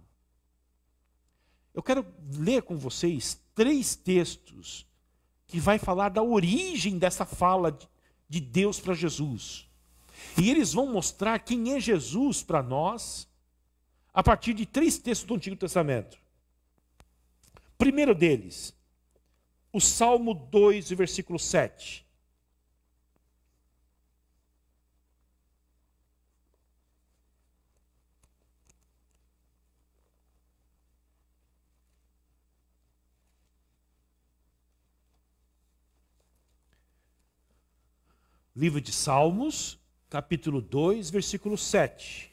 Eu quero ler com vocês 3 textos que vai falar da origem dessa fala de Deus para Jesus. E eles vão mostrar quem é Jesus para nós a partir de 3 textos do Antigo Testamento. Primeiro deles, o Salmo 2, versículo 7. Livro de Salmos, capítulo 2, versículo 7.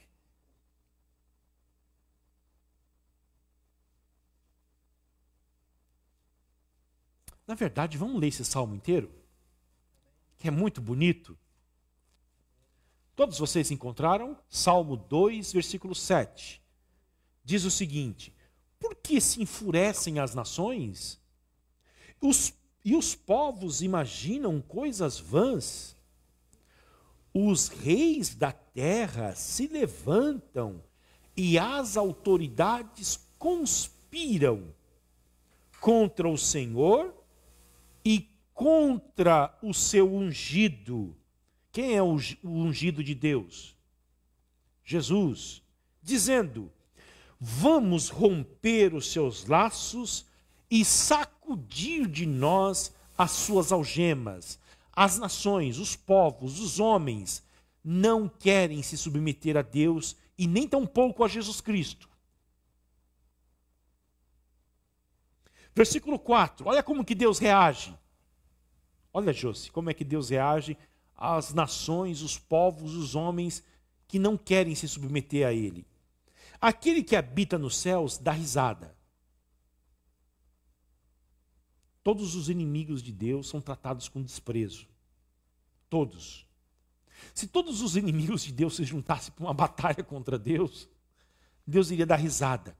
Na verdade, vamos ler esse salmo inteiro, que é muito bonito. Todos vocês encontraram? Salmo 2, versículo 7. Diz o seguinte: por que se enfurecem as nações? E os povos imaginam coisas vãs? Os reis da terra se levantam e as autoridades conspiram contra o Senhor e contra o seu ungido. Quem é o ungido de Deus? Jesus. Dizendo: vamos romper os seus laços e sacudir de nós as suas algemas. As nações, os povos, os homens não querem se submeter a Deus e nem tampouco a Jesus Cristo. Versículo 4, olha como que Deus reage. Olha, Josi, como é que Deus reage às nações, os povos, os homens que não querem se submeter a Ele. Aquele que habita nos céus dá risada. Todos os inimigos de Deus são tratados com desprezo. Todos. Se todos os inimigos de Deus se juntassem para uma batalha contra Deus, Deus iria dar risada.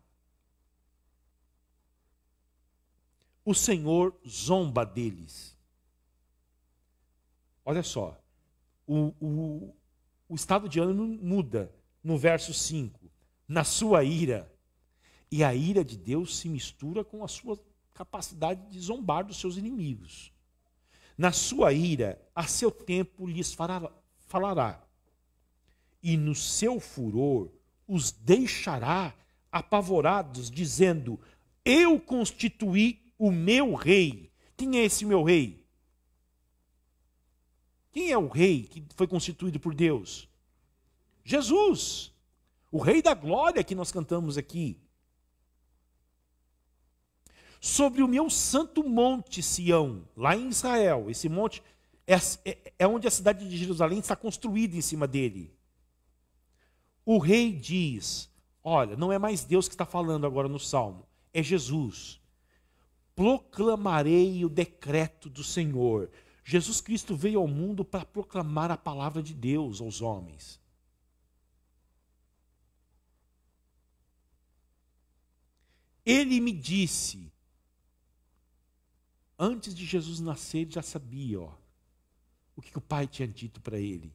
O Senhor zomba deles. Olha só, o estado de ânimo muda no verso 5. Na sua ira, e a ira de Deus se mistura com a sua capacidade de zombar dos seus inimigos. Na sua ira, a seu tempo lhes falará, e no seu furor os deixará apavorados, dizendo: eu constituí o meu rei. Quem é esse meu rei? Quem é o rei que foi constituído por Deus? Jesus, o rei da glória que nós cantamos aqui. Sobre o meu santo monte Sião, lá em Israel. Esse monte é onde a cidade de Jerusalém está construída em cima dele. O rei diz, olha, não é mais Deus que está falando agora no Salmo, é Jesus. Proclamarei o decreto do Senhor. Jesus Cristo veio ao mundo para proclamar a palavra de Deus aos homens. Ele me disse, antes de Jesus nascer, ele já sabia, o que o pai tinha dito para ele.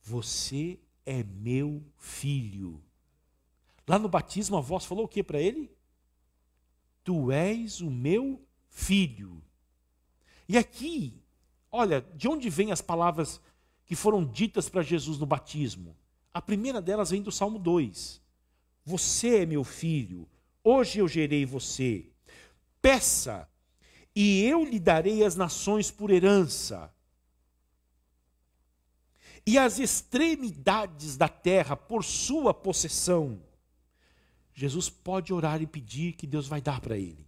Você é meu filho. Lá no batismo, a voz falou o que para ele? Tu és o meu filho. E aqui, olha, de onde vêm as palavras que foram ditas para Jesus no batismo? A primeira delas vem do Salmo 2. Você é meu filho, hoje eu gerei você. Peça, e eu lhe darei as nações por herança, e as extremidades da terra por sua possessão. Jesus pode orar e pedir que Deus vai dar para ele.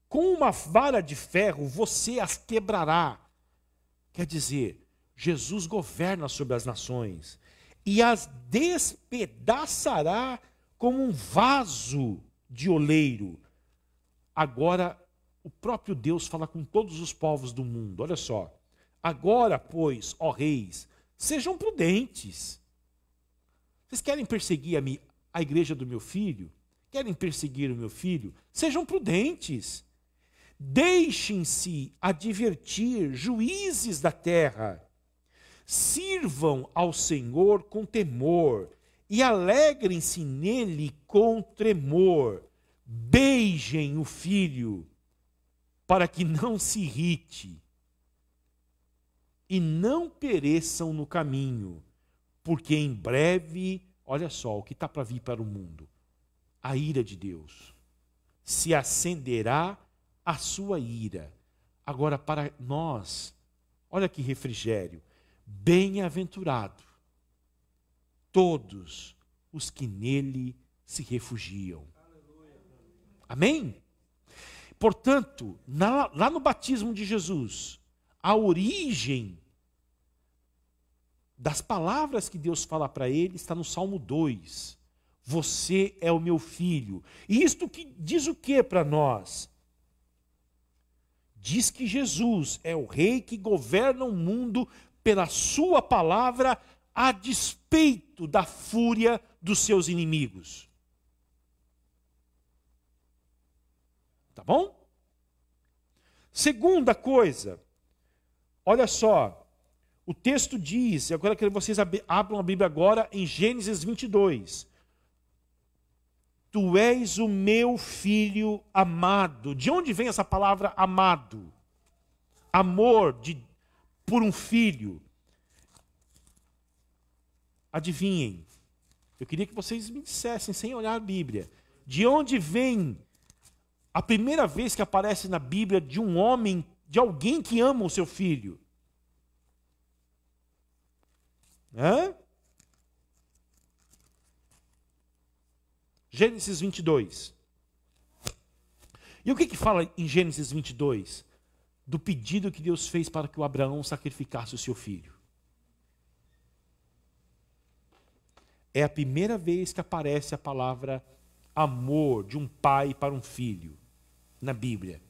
Com uma vara de ferro você as quebrará. Quer dizer, Jesus governa sobre as nações e as despedaçará como um vaso de oleiro. Agora, o próprio Deus fala com todos os povos do mundo. Olha só. Agora, pois, ó reis, sejam prudentes. Vocês querem perseguir a igreja do meu filho? Querem perseguir o meu filho? Sejam prudentes. Deixem-se advertir, juízes da terra. Sirvam ao Senhor com temor e alegrem-se nele com tremor. Beijem o filho, para que não se irrite e não pereçam no caminho, porque em breve, olha só, o que está para vir para o mundo, a ira de Deus, se acenderá a sua ira. Agora, para nós, olha que refrigério, bem-aventurado todos os que nele se refugiam. Amém? Portanto, lá no batismo de Jesus, a origem das palavras que Deus fala para ele está no Salmo 2. Você é o meu filho. E isto que diz o que para nós? Diz que Jesus é o rei que governa o mundo pela sua palavra a despeito da fúria dos seus inimigos. Tá bom? Segunda coisa, olha só, o texto diz, agora que vocês abram a Bíblia agora em Gênesis 22. Tu és o meu filho amado. De onde vem essa palavra amado? Amor por um filho. Adivinhem, eu queria que vocês me dissessem, sem olhar a Bíblia, de onde vem a primeira vez que aparece na Bíblia de um homem, de alguém que ama o seu filho? Gênesis 22. E o que fala em Gênesis 22? Do pedido que Deus fez para que o Abraão sacrificasse o seu filho. É a primeira vez que aparece a palavra amor de um pai para um filho na Bíblia.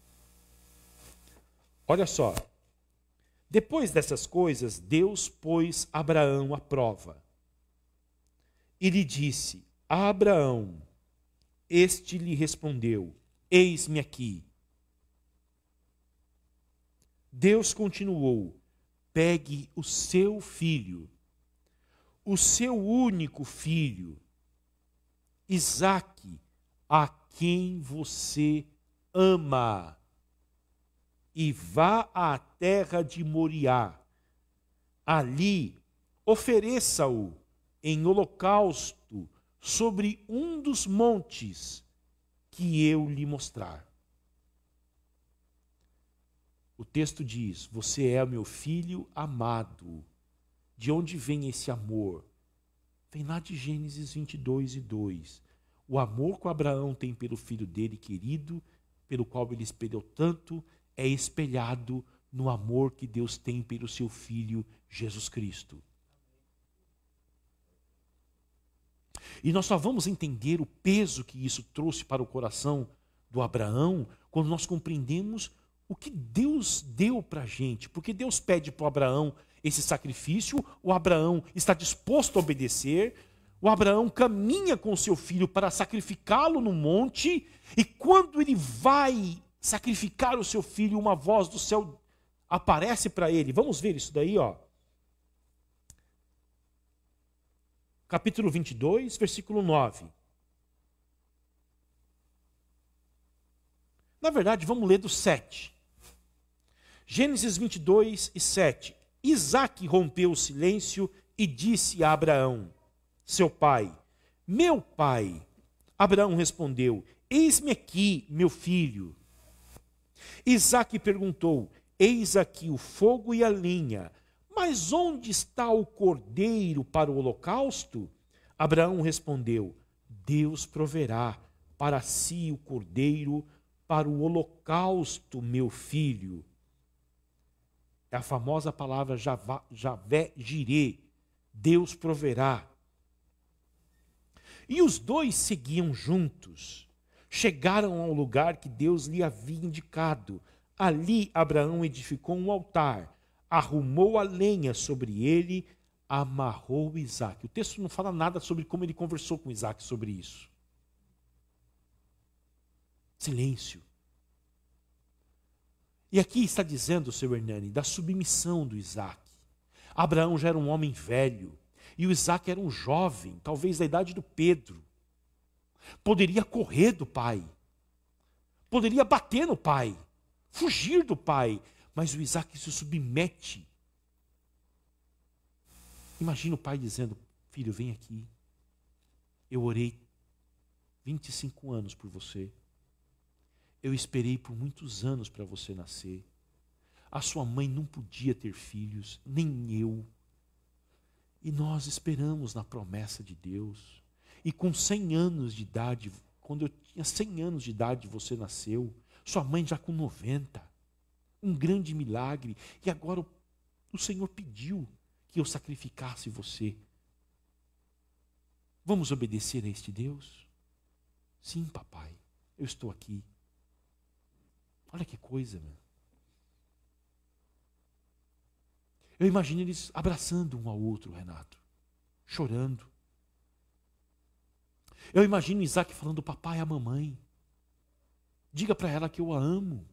Olha só. Depois dessas coisas, Deus pôs Abraão à prova. E lhe disse: Abraão, este lhe respondeu: eis-me aqui. Deus continuou: pegue o seu filho, o seu único filho, Isaque, a quem você ama, e vá à terra de Moriá. Ali ofereça-o em holocausto sobre um dos montes que eu lhe mostrar. O texto diz: você é o meu filho amado. De onde vem esse amor? Vem lá de Gênesis 22:2. O amor que Abraão tem pelo filho dele querido, pelo qual ele espelhou tanto, é espelhado no amor que Deus tem pelo seu filho Jesus Cristo. E nós só vamos entender o peso que isso trouxe para o coração do Abraão quando nós compreendemos o que Deus deu para a gente. Porque Deus pede para o Abraão esse sacrifício, o Abraão está disposto a obedecer, o Abraão caminha com seu filho para sacrificá-lo no monte, e quando ele vai sacrificar o seu filho, uma voz do céu aparece para ele. Vamos ver isso daí, ó. Capítulo 22, versículo 9. Na verdade, vamos ler do 7. Gênesis 22:7. Isaque rompeu o silêncio e disse a Abraão, seu pai: meu pai. Abraão respondeu: eis-me aqui, meu filho. Isaque perguntou: eis aqui o fogo e a lenha, mas onde está o cordeiro para o holocausto? Abraão respondeu: Deus proverá para si o cordeiro para o holocausto, meu filho. É a famosa palavra Javé Jirê, Deus proverá. E os dois seguiam juntos. Chegaram ao lugar que Deus lhe havia indicado. Ali Abraão edificou um altar, arrumou a lenha sobre ele, amarrou Isaque. O texto não fala nada sobre como ele conversou com Isaque sobre isso. Silêncio. E aqui está dizendo, seu Hernani, da submissão do Isaque. Abraão já era um homem velho, e o Isaque era um jovem, talvez da idade do Pedro. Poderia correr do pai, poderia bater no pai, fugir do pai, mas o Isaque se submete Imagina o pai dizendo: filho, vem aqui. Eu orei 25 anos por você. Eu esperei por muitos anos para você nascer. A sua mãe não podia ter filhos, nem eu. E nós esperamos na promessa de Deus. E com 100 anos de idade, quando eu tinha 100 anos de idade, você nasceu. Sua mãe já com 90. Um grande milagre. E agora o Senhor pediu que eu sacrificasse você. Vamos obedecer a este Deus? Sim, papai, eu estou aqui. Olha que coisa, meu. Eu imagino eles abraçando um ao outro, Renato, chorando. Eu imagino Isaac falando: papai, a mamãe, diga para ela que eu a amo.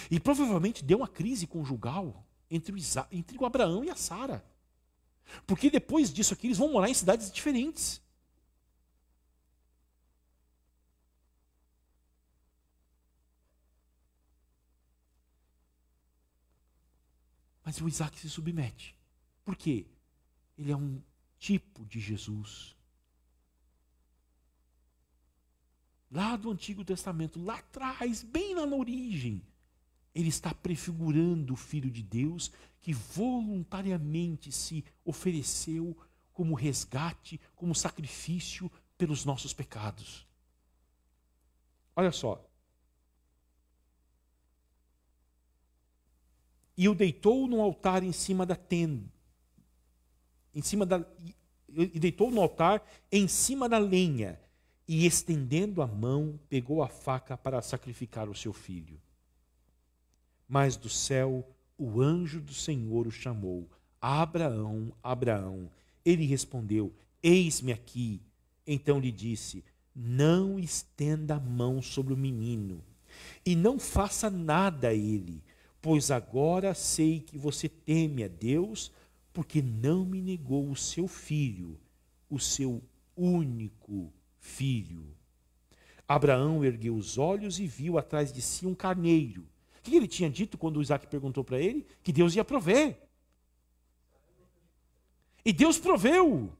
E provavelmente deu uma crise conjugal entre o Abraão e a Sara. Porque depois disso aqui eles vão morar em cidades diferentes. Mas o Isaac se submete. Por quê? Ele é um tipo de Jesus. Lá do Antigo Testamento, lá atrás, bem lá na origem, ele está prefigurando o Filho de Deus que voluntariamente se ofereceu como resgate, como sacrifício pelos nossos pecados. Olha só. E o deitou no altar em cima da tenda. E deitou no altar em cima da lenha. E estendendo a mão, pegou a faca para sacrificar o seu filho. Mas do céu, o anjo do Senhor o chamou: Abraão, Abraão. Ele respondeu: eis-me aqui. Então lhe disse: não estenda a mão sobre o menino, e não faça nada a ele, pois agora sei que você teme a Deus, porque não me negou o seu filho, o seu único filho. Abraão ergueu os olhos e viu atrás de si um carneiro. O que ele tinha dito quando Isaac perguntou para ele? Que Deus ia prover. E Deus proveu.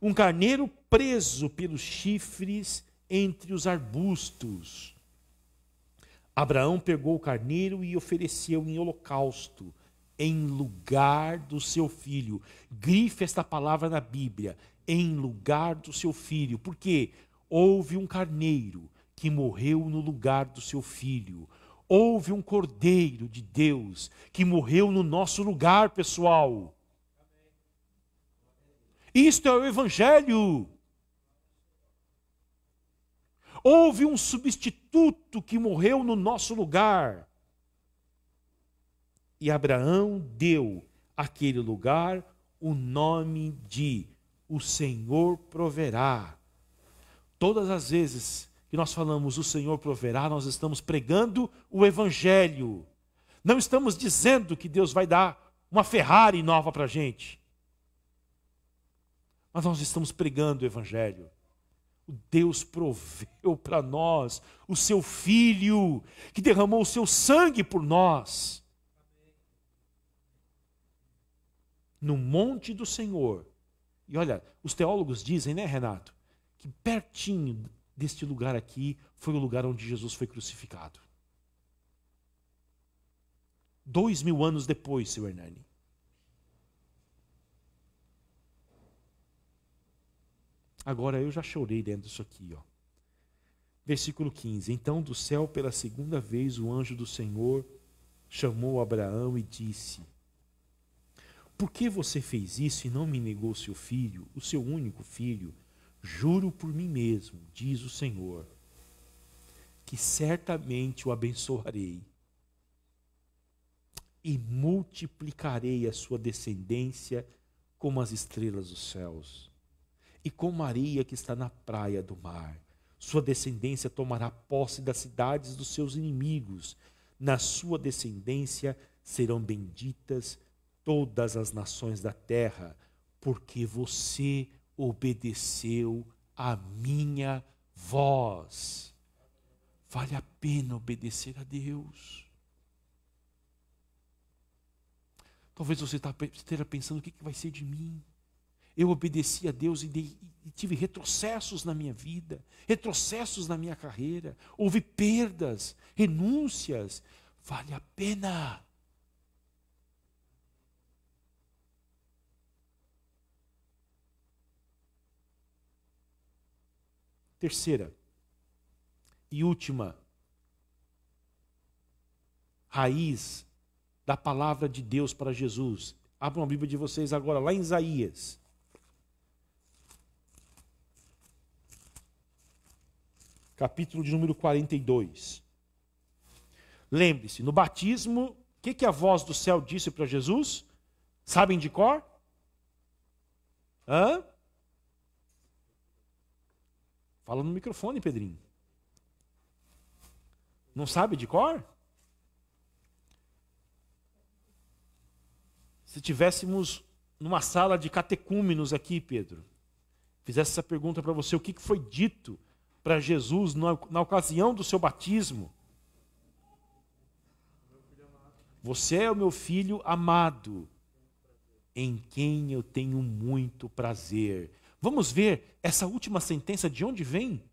Um carneiro preso pelos chifres entre os arbustos. Abraão pegou o carneiro e ofereceu em holocausto, em lugar do seu filho. Grife esta palavra na Bíblia: em lugar do seu filho. Porque houve um carneiro que morreu no lugar do seu filho. Houve um cordeiro de Deus que morreu no nosso lugar, pessoal. Isto é o Evangelho. Houve um substituto que morreu no nosso lugar. E Abraão deu àquele lugar o nome de o Senhor proverá. Todas as vezes que nós falamos o Senhor proverá, nós estamos pregando o Evangelho. Não estamos dizendo que Deus vai dar uma Ferrari nova para a gente. Mas nós estamos pregando o Evangelho. O Deus proveu para nós o seu Filho, que derramou o seu sangue por nós. No monte do Senhor. E olha, os teólogos dizem, né, Renato, que pertinho deste lugar aqui foi o lugar onde Jesus foi crucificado. 2000 anos depois, seu Hernani. Agora eu já chorei dentro disso aqui, ó. Versículo 15. Então do céu pela segunda vez o anjo do Senhor chamou Abraão e disse: por que você fez isso e não me negou seu filho, o seu único filho? Juro por mim mesmo, diz o Senhor, que certamente o abençoarei e multiplicarei a sua descendência como as estrelas dos céus e como a areia que está na praia do mar. Sua descendência tomará posse das cidades dos seus inimigos. Na sua descendência serão benditas todas as nações da terra, porque você obedeceu a minha voz. Vale a pena obedecer a Deus. Talvez você esteja pensando: o que vai ser de mim? Eu obedeci a Deus e tive retrocessos na minha vida, retrocessos na minha carreira, houve perdas, renúncias. Vale a pena. Terceira e última raiz da palavra de Deus para Jesus. Abram a Bíblia de vocês agora, lá em Isaías. Capítulo de número 42. Lembre-se, no batismo, o que a voz do céu disse para Jesus? Sabem de cor? Hã? Fala no microfone, Pedrinho. Não sabe de cor? Se tivéssemos numa sala de catecúmenos aqui, Pedro, fizesse essa pergunta para você: o que foi dito para Jesus na ocasião do seu batismo? Você é o meu filho amado, em quem eu tenho muito prazer. Vamos ver essa última sentença, de onde vem?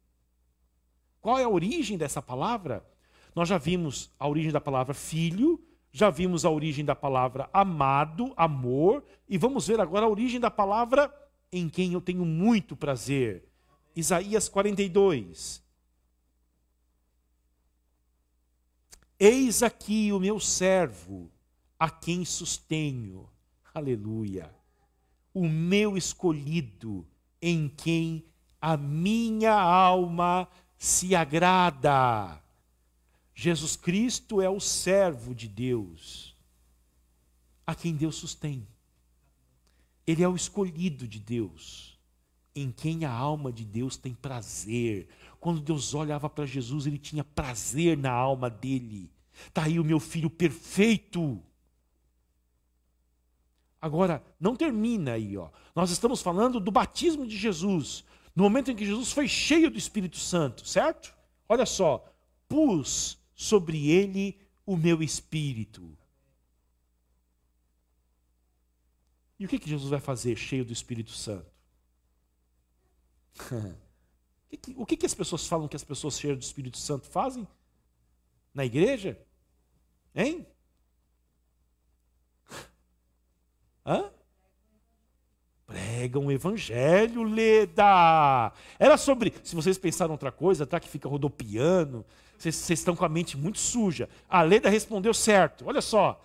Qual é a origem dessa palavra? Nós já vimos a origem da palavra filho, já vimos a origem da palavra amado, amor, e vamos ver agora a origem da palavra em quem eu tenho muito prazer. Isaías 42. Eis aqui o meu servo, a quem sustenho. Aleluia. O meu escolhido, em quem a minha alma se agrada. Jesus Cristo é o servo de Deus, a quem Deus sustém. Ele é o escolhido de Deus, em quem a alma de Deus tem prazer. Quando Deus olhava para Jesus, ele tinha prazer na alma dele. Está aí o meu filho perfeito. Agora, não termina aí, ó. Nós estamos falando do batismo de Jesus, no momento em que Jesus foi cheio do Espírito Santo, certo? Olha só, pus sobre ele o meu espírito. E o que Jesus vai fazer cheio do Espírito Santo? O que as pessoas falam que as pessoas cheias do Espírito Santo fazem na igreja? Hein? Hã? Pregam o evangelho, Leda. Era sobre, se vocês pensaram outra coisa, tá, que fica rodopiando, vocês estão com a mente muito suja. A Leda respondeu certo. Olha só.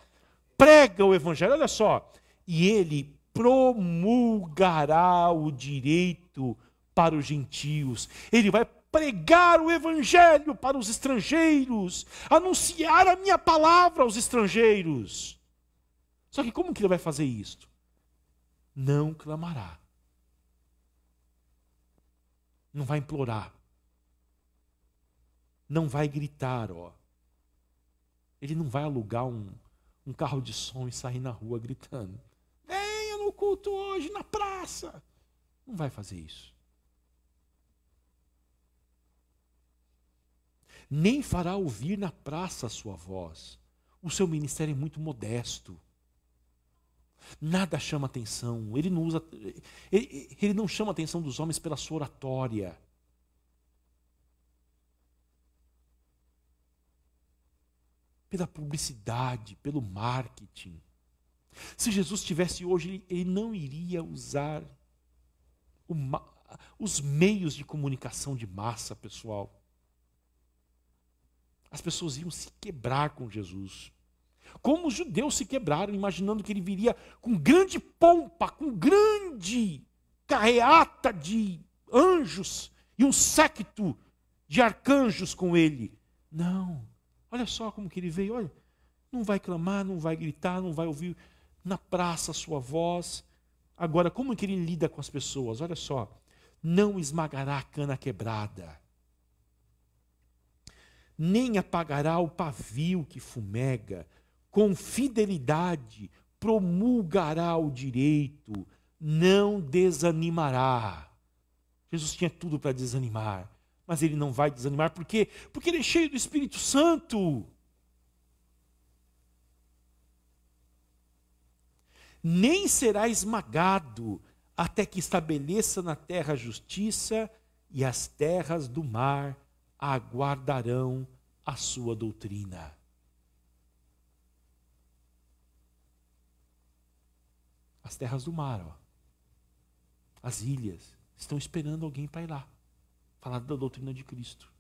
Prega o evangelho, olha só. E ele promulgará o direito para os gentios. Ele vai pregar o evangelho para os estrangeiros, anunciar a minha palavra aos estrangeiros. Só que como que ele vai fazer isso? Não clamará. Não vai implorar. Não vai gritar, ó. Ele não vai alugar um carro de som e sair na rua gritando: venha no culto hoje, na praça. Não vai fazer isso. Nem fará ouvir na praça a sua voz. O seu ministério é muito modesto. Nada chama atenção. Ele não chama a atenção dos homens pela sua oratória. Pela publicidade, pelo marketing. Se Jesus estivesse hoje, ele não iria usar os meios de comunicação de massa, pessoal. As pessoas iam se quebrar com Jesus. Como os judeus se quebraram, imaginando que ele viria com grande pompa, com grande carreata de anjos e um séquito de arcanjos com ele. Não. Olha só como que ele veio. Olha, não vai clamar, não vai gritar, não vai ouvir na praça a sua voz. Agora, como que ele lida com as pessoas? Olha só. Não esmagará a cana quebrada, nem apagará o pavio que fumega. Com fidelidade promulgará o direito, não desanimará. Jesus tinha tudo para desanimar, mas ele não vai desanimar. Por quê? Porque ele é cheio do Espírito Santo. nem será esmagado, até que estabeleça na terra a justiça, e as terras do mar aguardarão a sua doutrina. As terras do mar, ó, as ilhas, estão esperando alguém para ir lá, falar da doutrina de Cristo.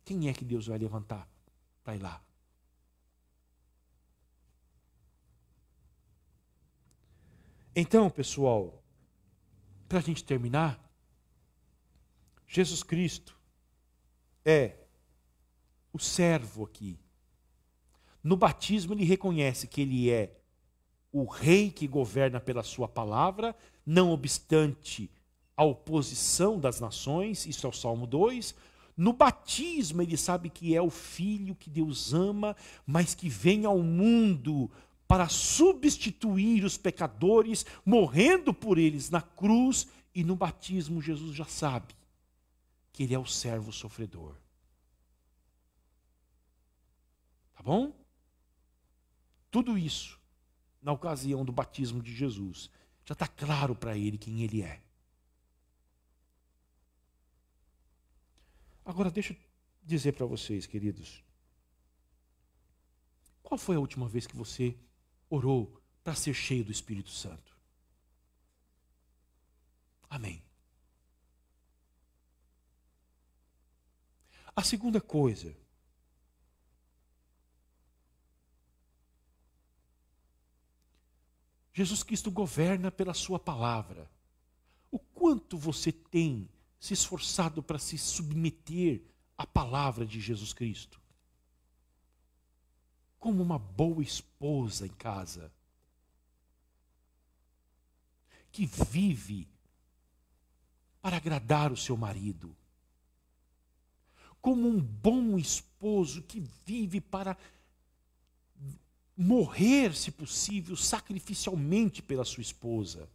Quem é que Deus vai levantar para ir lá? Então, pessoal, para a gente terminar, Jesus Cristo é o servo aqui. No batismo ele reconhece que ele é o rei que governa pela sua palavra, não obstante a oposição das nações, isso é o Salmo 2. No batismo ele sabe que é o filho que Deus ama, mas que vem ao mundo para substituir os pecadores, morrendo por eles na cruz. E no batismo Jesus já sabe que ele é o servo sofredor. Tá bom? Tudo isso, na ocasião do batismo de Jesus, já está claro para ele quem ele é. Agora, deixa eu dizer para vocês, queridos, qual foi a última vez que você orou para ser cheio do Espírito Santo? Amém. A segunda coisa, Jesus Cristo governa pela sua palavra. O quanto você tem se esforçado para se submeter à palavra de Jesus Cristo? Como uma boa esposa em casa, que vive para agradar o seu marido. Como um bom esposo que vive para morrer, se possível, sacrificialmente pela sua esposa.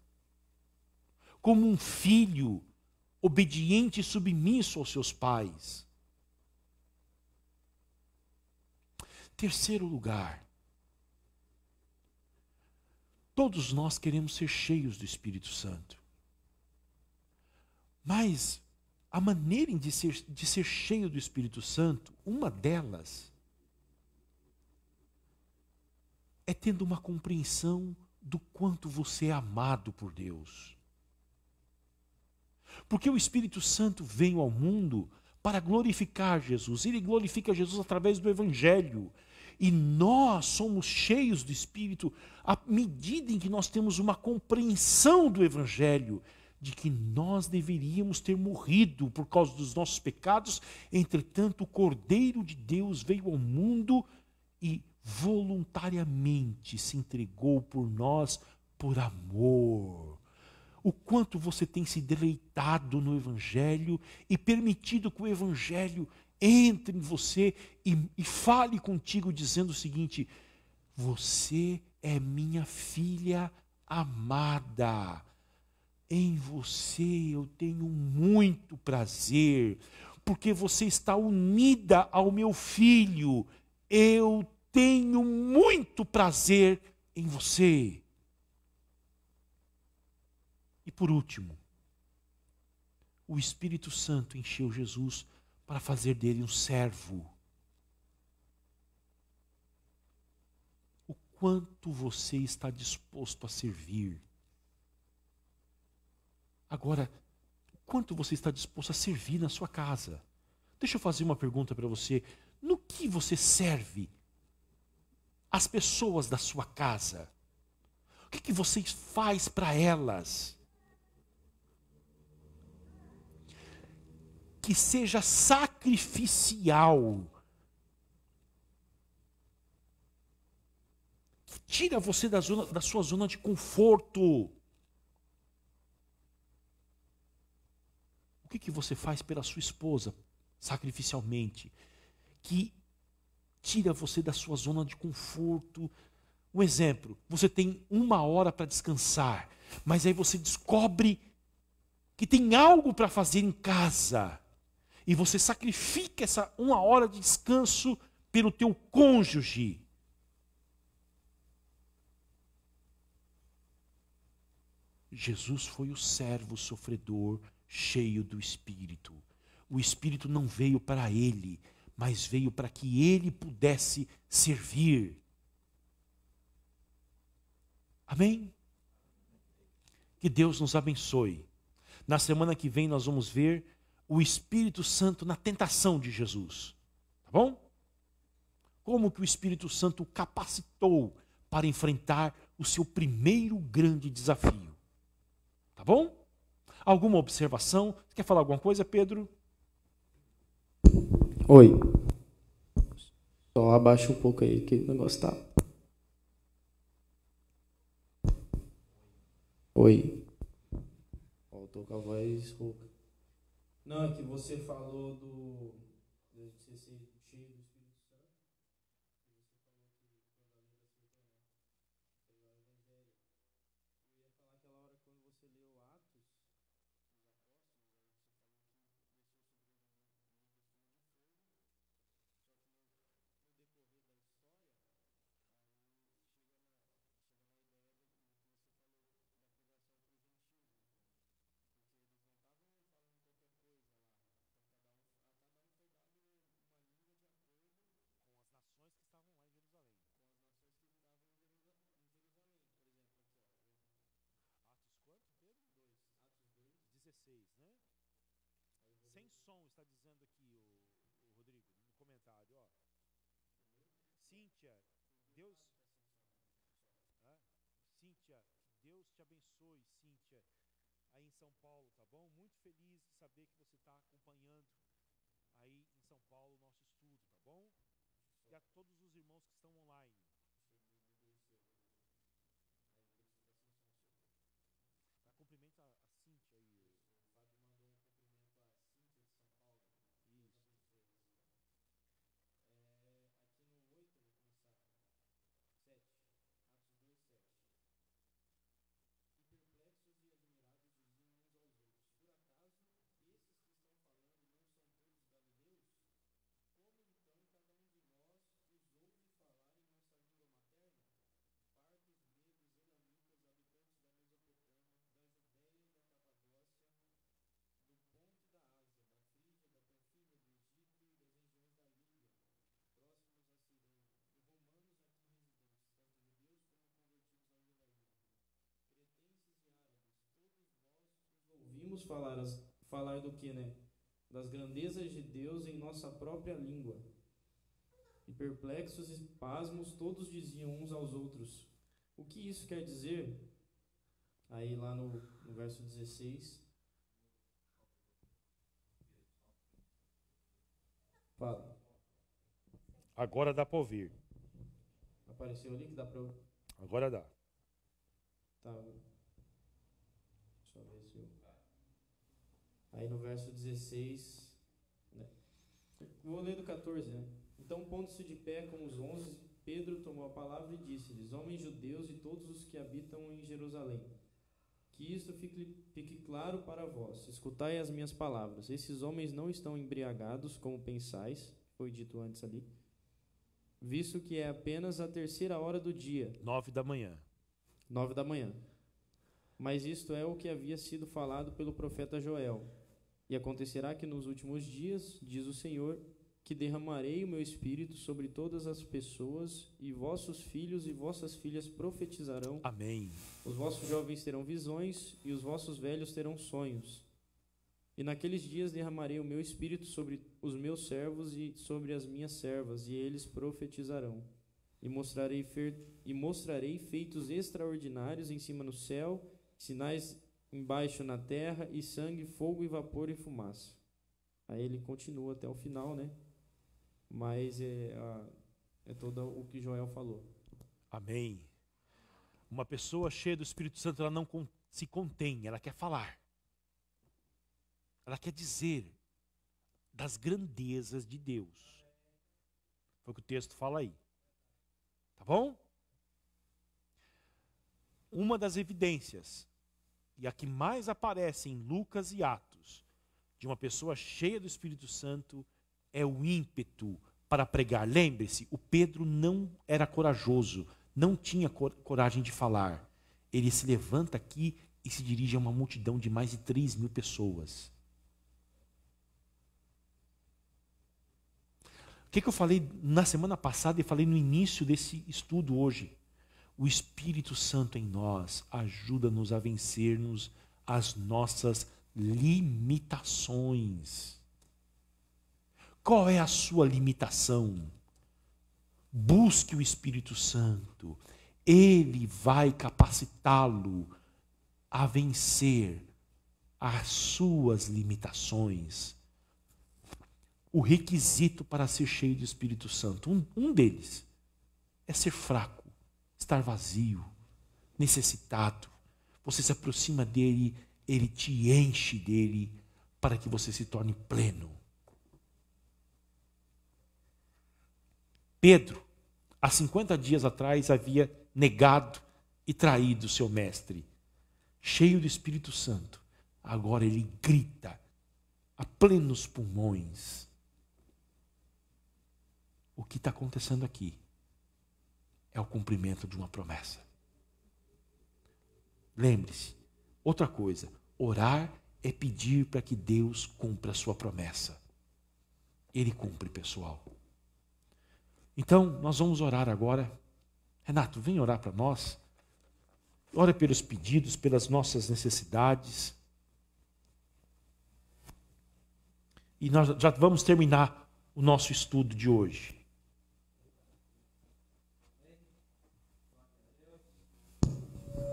Como um filho obediente e submisso aos seus pais. Terceiro lugar, todos nós queremos ser cheios do Espírito Santo. Mas a maneira de ser cheio do Espírito Santo, uma delas, é tendo uma compreensão do quanto você é amado por Deus. Porque o Espírito Santo veio ao mundo para glorificar Jesus. Ele glorifica Jesus através do Evangelho. E nós somos cheios do Espírito à medida em que nós temos uma compreensão do Evangelho, de que nós deveríamos ter morrido por causa dos nossos pecados. Entretanto, o Cordeiro de Deus veio ao mundo e voluntariamente se entregou por nós por amor. O quanto você tem se deleitado no Evangelho e permitido que o Evangelho entre em você e fale contigo dizendo o seguinte: você é minha filha amada, em você eu tenho muito prazer, porque você está unida ao meu filho, eu tenho muito prazer em você. E por último, o Espírito Santo encheu Jesus para fazer dele um servo. O quanto você está disposto a servir? Agora, o quanto você está disposto a servir na sua casa? Deixa eu fazer uma pergunta para você. No que você serve as pessoas da sua casa? O que você faz para elas? Que seja sacrificial, que tira você da sua zona de conforto. O que você faz pela sua esposa, sacrificialmente, que tira você da sua zona de conforto? Um exemplo, você tem 1 hora para descansar, mas aí você descobre que tem algo para fazer em casa. E você sacrifica essa 1 hora de descanso pelo teu cônjuge. Jesus foi o servo sofredor, cheio do Espírito. O Espírito não veio para ele, mas veio para que ele pudesse servir. Amém? Que Deus nos abençoe. Na semana que vem nós vamos ver o Espírito Santo na tentação de Jesus. Tá bom? Como que o Espírito Santo o capacitou para enfrentar o seu primeiro grande desafio. Tá bom? Alguma observação? Você quer falar alguma coisa, Pedro? Oi. Só abaixa um pouco aí que o negócio tá. Oi. Ó, eu tô com a voz rouca. Não, é que você falou de você ser cheio do Espírito Santo. Eu ia falar aquela hora quando você leu Atos dos Né? Sem som, está dizendo aqui o Rodrigo, no comentário, ó. Cíntia, Deus... Cíntia, Deus te abençoe, Cíntia, aí em São Paulo, tá bom? Muito feliz de saber que você está acompanhando aí em São Paulo o nosso estudo, tá bom? E a todos os irmãos que estão online. Cumprimenta a Cíntia aí. Ouvimos falar do que, né? Das grandezas de Deus em nossa própria língua. E perplexos e pasmos, todos diziam uns aos outros: o que isso quer dizer? Aí lá no verso 16. Fala. Agora dá para ouvir. Apareceu ali que dá para ouvir? Agora dá. Tá. Deixa eu ver se eu... Aí no verso 16, né? Vou ler do 14, né? Então, pondo-se de pé com os 11, Pedro tomou a palavra e disse-lhes: homens judeus e todos os que habitam em Jerusalém, que isto fique claro para vós. Escutai as minhas palavras. Esses homens não estão embriagados, como pensais, foi dito antes ali, visto que é apenas a 3ª hora do dia. 9 da manhã. 9 da manhã. Mas isto é o que havia sido falado pelo profeta Joel. E acontecerá que nos últimos dias, diz o Senhor, que derramarei o meu espírito sobre todas as pessoas, e vossos filhos e vossas filhas profetizarão. Amém. Os vossos jovens terão visões, e os vossos velhos terão sonhos. E naqueles dias derramarei o meu espírito sobre os meus servos e sobre as minhas servas, e eles profetizarão. E mostrarei feitos extraordinários em cima no céu, sinais embaixo na terra, e sangue, fogo e vapor e fumaça. Aí ele continua até o final, né? Mas é todo o que Joel falou. Amém. Uma pessoa cheia do Espírito Santo, ela não se contém, ela quer falar. Ela quer dizer das grandezas de Deus. Foi o que o texto fala aí. Tá bom? Uma das evidências, e a que mais aparece em Lucas e Atos, de uma pessoa cheia do Espírito Santo, é o ímpeto para pregar. Lembre-se, o Pedro não era corajoso, não tinha coragem de falar. Ele se levanta aqui e se dirige a uma multidão de mais de 3.000 pessoas. O que eu falei na semana passada e falei no início desse estudo hoje? O Espírito Santo em nós ajuda-nos a vencermos as nossas limitações. Qual é a sua limitação? Busque o Espírito Santo. Ele vai capacitá-lo a vencer as suas limitações. O requisito para ser cheio do Espírito Santo, um deles, é ser fraco, estar vazio, necessitado. Você se aproxima dele, ele te enche dele, para que você se torne pleno. Pedro, há 50 dias atrás, havia negado e traído seu mestre. Cheio do Espírito Santo, agora ele grita a plenos pulmões. O que está acontecendo aqui é o cumprimento de uma promessa. Lembre-se, outra coisa, orar é pedir para que Deus cumpra a sua promessa. Ele cumpre, pessoal. Então, nós vamos orar agora. Renato, vem orar para nós. Ora pelos pedidos, pelas nossas necessidades. E nós já vamos terminar o nosso estudo de hoje.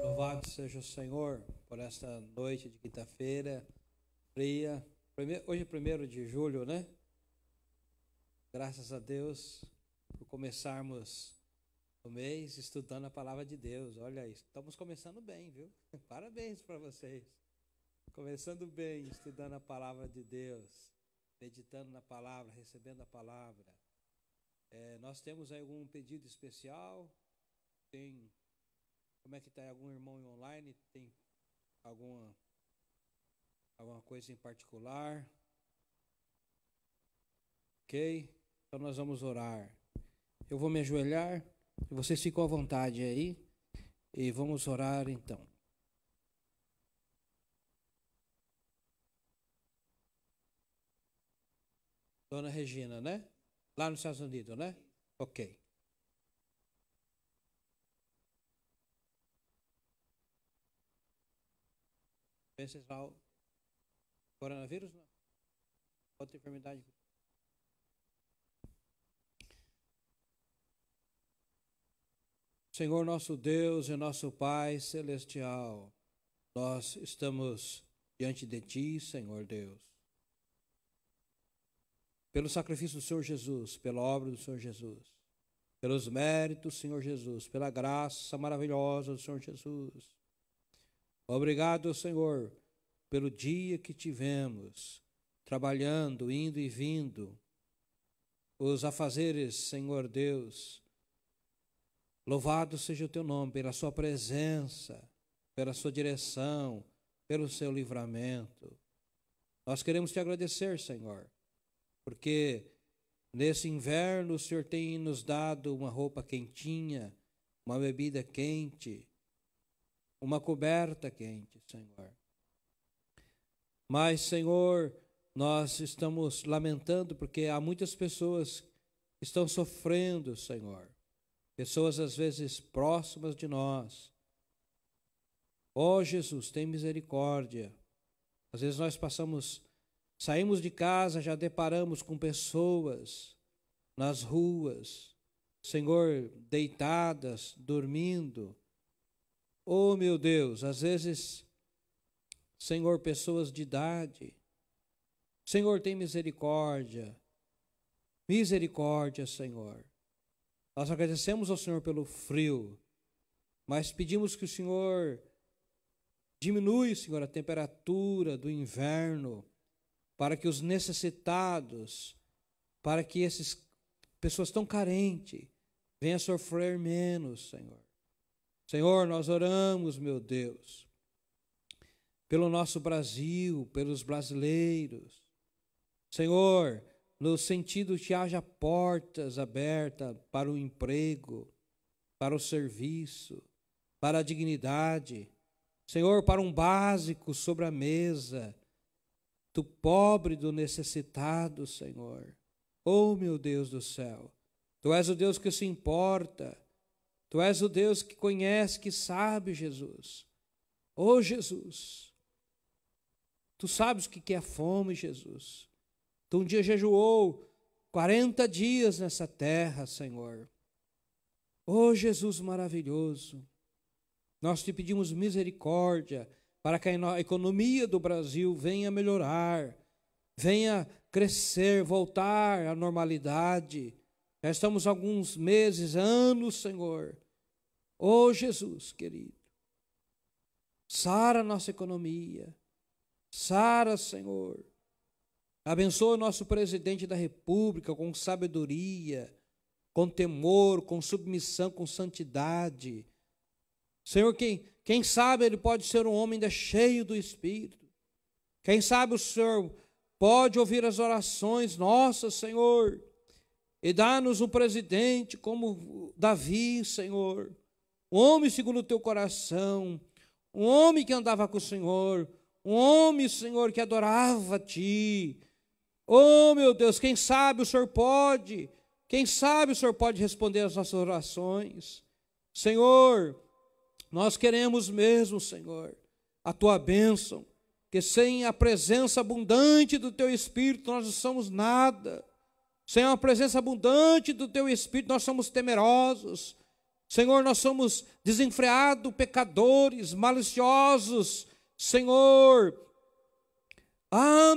Louvado seja o Senhor por esta noite de quinta-feira fria. Hoje é 1º de julho, né? Graças a Deus por começarmos o mês estudando a palavra de Deus. Olha isso, estamos começando bem, viu? Parabéns para vocês. Começando bem, estudando a palavra de Deus, meditando na palavra, recebendo a palavra. Nós temos aí algum pedido especial? Como é que está? Algum irmão online? Tem alguma coisa em particular? Ok? Então nós vamos orar. Eu vou me ajoelhar e vocês ficam à vontade aí e vamos orar então. Dona Regina, né? Lá nos Estados Unidos, né? Ok. Ancestral coronavírus, não? Outra enfermidade. Senhor nosso Deus e nosso Pai celestial, nós estamos diante de Ti, Senhor Deus. Pelo sacrifício do Senhor Jesus, pela obra do Senhor Jesus, pelos méritos do Senhor Jesus, pela graça maravilhosa do Senhor Jesus. Obrigado, Senhor, pelo dia que tivemos, trabalhando, indo e vindo, os afazeres, Senhor Deus. Louvado seja o Teu nome pela Sua presença, pela Sua direção, pelo Seu livramento. Nós queremos Te agradecer, Senhor, porque nesse inverno o Senhor tem nos dado uma roupa quentinha, uma bebida quente, uma coberta quente, Senhor. Mas, Senhor, nós estamos lamentando porque há muitas pessoas que estão sofrendo, Senhor. Pessoas às vezes próximas de nós. Ó Jesus, tem misericórdia. Às vezes nós saímos de casa, já deparamos com pessoas nas ruas, Senhor, deitadas, dormindo. Oh, meu Deus, às vezes, Senhor, pessoas de idade. Senhor, tem misericórdia. Misericórdia, Senhor. Nós agradecemos ao Senhor pelo frio, mas pedimos que o Senhor diminui, Senhor, a temperatura do inverno, para que os necessitados, para que essas pessoas tão carentes venham a sofrer menos, Senhor. Senhor, nós oramos, meu Deus, pelo nosso Brasil, pelos brasileiros. Senhor, no sentido que haja portas abertas para o emprego, para o serviço, para a dignidade. Senhor, para um básico sobre a mesa, do pobre, do necessitado, Senhor. Oh, meu Deus do céu, Tu és o Deus que se importa, Tu és o Deus que conhece, que sabe, Jesus. Oh, Jesus, Tu sabes o que é fome, Jesus. Tu um dia jejuou 40 dias nessa terra, Senhor. Oh, Jesus maravilhoso, nós Te pedimos misericórdia para que a economia do Brasil venha melhorar, venha crescer, voltar à normalidade. Já estamos há alguns meses, anos, Senhor. Oh, Jesus querido, sara a nossa economia, sara, Senhor. Abençoa o nosso presidente da República com sabedoria, com temor, com submissão, com santidade. Senhor, quem sabe ele pode ser um homem ainda cheio do Espírito. Quem sabe o Senhor pode ouvir as orações nossas, Senhor, e dar-nos um presidente como Davi, Senhor, um homem segundo o Teu coração, um homem que andava com o Senhor, um homem, Senhor, que adorava a Ti. Oh, meu Deus, quem sabe o Senhor pode, quem sabe o Senhor pode responder às nossas orações. Senhor, nós queremos mesmo, Senhor, a Tua bênção, que sem a presença abundante do Teu Espírito nós não somos nada. Sem a presença abundante do Teu Espírito nós somos temerosos. Senhor, nós somos desenfreados, pecadores, maliciosos. Senhor,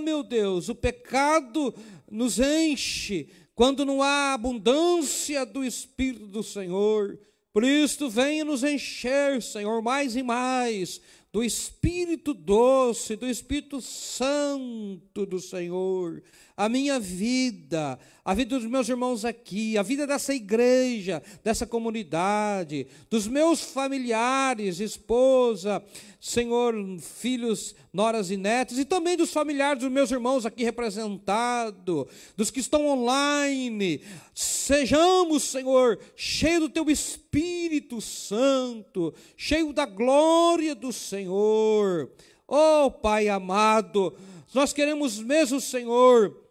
meu Deus, o pecado nos enche quando não há abundância do Espírito do Senhor. Por isso, venha nos encher, Senhor, mais e mais do Espírito doce, do Espírito Santo do Senhor. A minha vida, a vida dos meus irmãos aqui, a vida dessa igreja, dessa comunidade, dos meus familiares, esposa, Senhor, filhos, noras e netos, e também dos familiares dos meus irmãos aqui representados, dos que estão online. Sejamos, Senhor, cheios do Teu Espírito Santo, cheio da glória do Senhor. Oh, Pai amado, nós queremos mesmo, Senhor,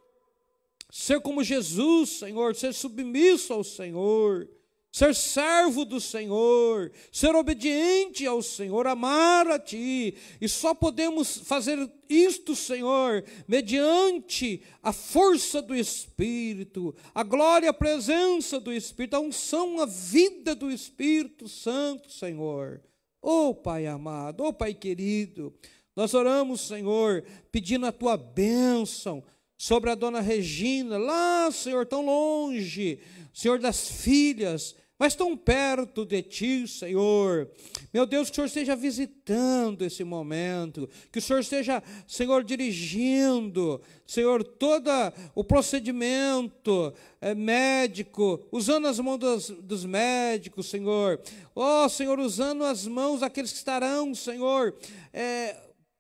ser como Jesus, Senhor, ser submisso ao Senhor, ser servo do Senhor, ser obediente ao Senhor, amar a Ti. E só podemos fazer isto, Senhor, mediante a força do Espírito, a glória, a presença do Espírito, a unção, a vida do Espírito Santo, Senhor. Oh, Pai amado, oh, Pai querido, nós oramos, Senhor, pedindo a Tua bênção sobre a dona Regina, lá, Senhor, tão longe, Senhor, das filhas, mas tão perto de Ti, Senhor. Meu Deus, que o Senhor esteja visitando esse momento, que o Senhor esteja, Senhor, dirigindo, Senhor, todo o procedimento médico, usando as mãos dos médicos, Senhor. Oh, Senhor, usando as mãos daqueles que estarão, Senhor,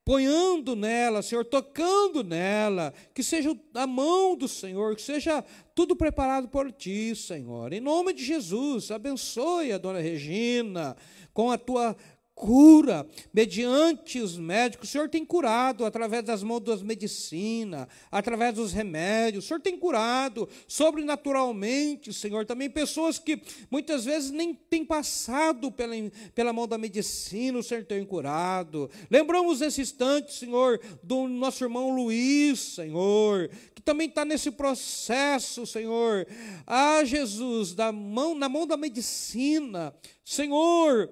ponhando nela, Senhor, tocando nela, que seja a mão do Senhor, que seja tudo preparado por Ti, Senhor. Em nome de Jesus, abençoe a dona Regina com a Tua cura, mediante os médicos. O Senhor tem curado através das mãos das medicinas, através dos remédios. O Senhor tem curado sobrenaturalmente, Senhor, também pessoas que muitas vezes nem têm passado pela mão da medicina. O Senhor tem curado. Lembramos nesse instante, Senhor, do nosso irmão Luiz, Senhor, que também está nesse processo, Senhor. Jesus, na mão da medicina, Senhor.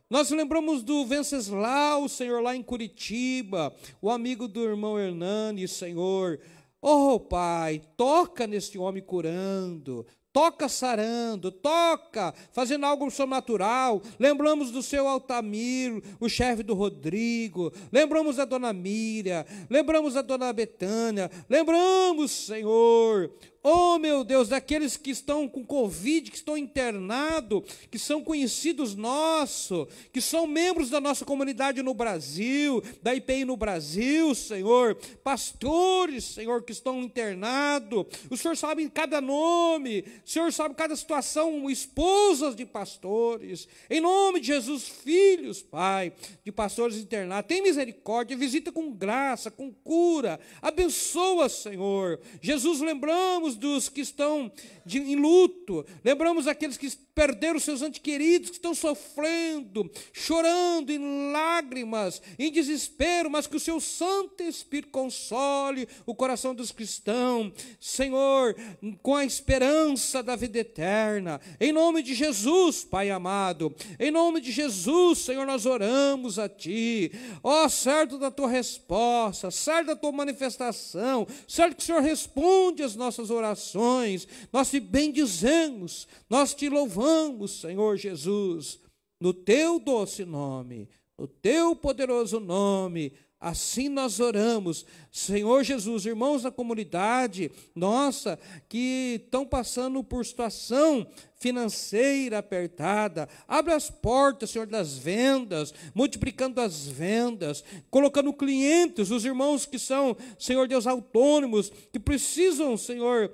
Nós lembramos do Venceslau, Senhor, lá em Curitiba, o amigo do irmão Hernani, Senhor. Oh, Pai, toca nesse homem curando, toca sarando, toca fazendo algo sobrenatural. Lembramos do seu Altamiro, o chefe do Rodrigo, lembramos da dona Miriam, lembramos da dona Betânia, lembramos, Senhor, Oh, meu Deus, daqueles que estão com Covid, que estão internados, que são conhecidos nossos, que são membros da nossa comunidade no Brasil, da IPI no Brasil, Senhor. Pastores, Senhor, que estão internados. O Senhor sabe cada nome, o Senhor sabe cada situação, esposas de pastores. Em nome de Jesus, filhos, Pai, de pastores internados. Tem misericórdia, visita com graça, com cura. Abençoa, Senhor. Jesus, lembramos dos que estão em luto, lembramos aqueles que perderam seus entes queridos, que estão sofrendo, chorando em lágrimas, em desespero, mas que o seu Santo Espírito console o coração dos cristãos, Senhor, com a esperança da vida eterna. Em nome de Jesus, Pai amado, em nome de Jesus, Senhor, nós oramos a Ti. Ó, certo da Tua resposta, certo da Tua manifestação, certo que o Senhor responde às nossas orações. Nós te bendizemos, nós te louvamos, Senhor Jesus, no Teu doce nome, no Teu poderoso nome. Assim nós oramos, Senhor Jesus. Irmãos da comunidade nossa que estão passando por situação financeira apertada, abre as portas, Senhor, das vendas, multiplicando as vendas, colocando clientes, os irmãos que são, Senhor Deus, autônomos, que precisam, Senhor,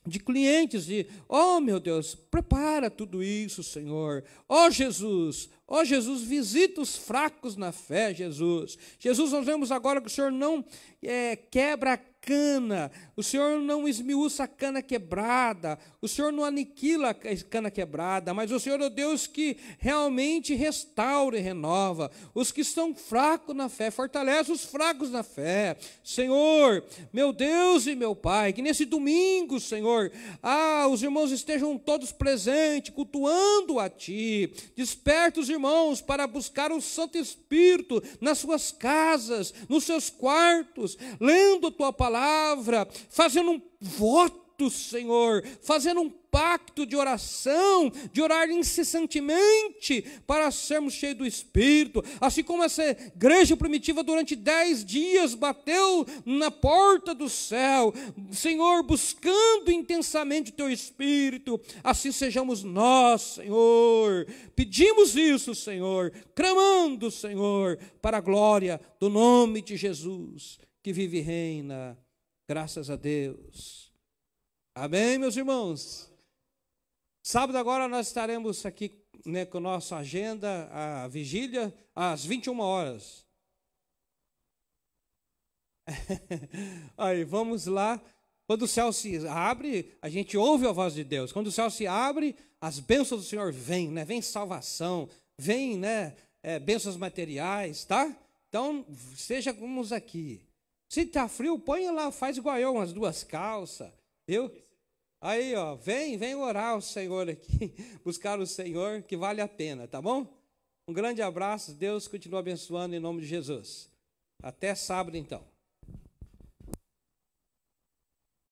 de clientes, oh meu Deus, prepara tudo isso, Senhor. Oh Jesus, visita os fracos na fé, Jesus. Jesus, nós vemos agora que o Senhor não quebra a cana, o Senhor não esmiuça a cana quebrada, o Senhor não aniquila a cana quebrada, mas o Senhor é o Deus que realmente restaura e renova. Os que estão fracos na fé, fortalece os fracos na fé. Senhor, meu Deus e meu Pai, que nesse domingo, Senhor, os irmãos estejam todos presentes, cultuando a Ti. Desperta os irmãos para buscar o Santo Espírito nas suas casas, nos seus quartos, lendo a Tua palavra, fazendo um voto, Senhor, fazendo um pacto de oração, de orar incessantemente para sermos cheios do Espírito, assim como essa igreja primitiva durante 10 dias bateu na porta do céu, Senhor, buscando intensamente o Teu Espírito. Assim sejamos nós, Senhor. Pedimos isso, Senhor, clamando, Senhor, para a glória do nome de Jesus, que vive e reina. Graças a Deus. Amém, meus irmãos? Sábado agora nós estaremos aqui, né, com a nossa agenda, a vigília, às 21 horas. Aí, vamos lá. Quando o céu se abre, a gente ouve a voz de Deus. Quando o céu se abre, as bênçãos do Senhor vêm, né? Vem salvação, vem, né, bênçãos materiais, tá? Então, sejamos aqui. Se está frio, põe lá, faz igual eu, umas 2 calças, viu? Aí, ó, vem orar ao Senhor aqui, buscar o Senhor, que vale a pena, tá bom? Um grande abraço, Deus continua abençoando em nome de Jesus. Até sábado, então.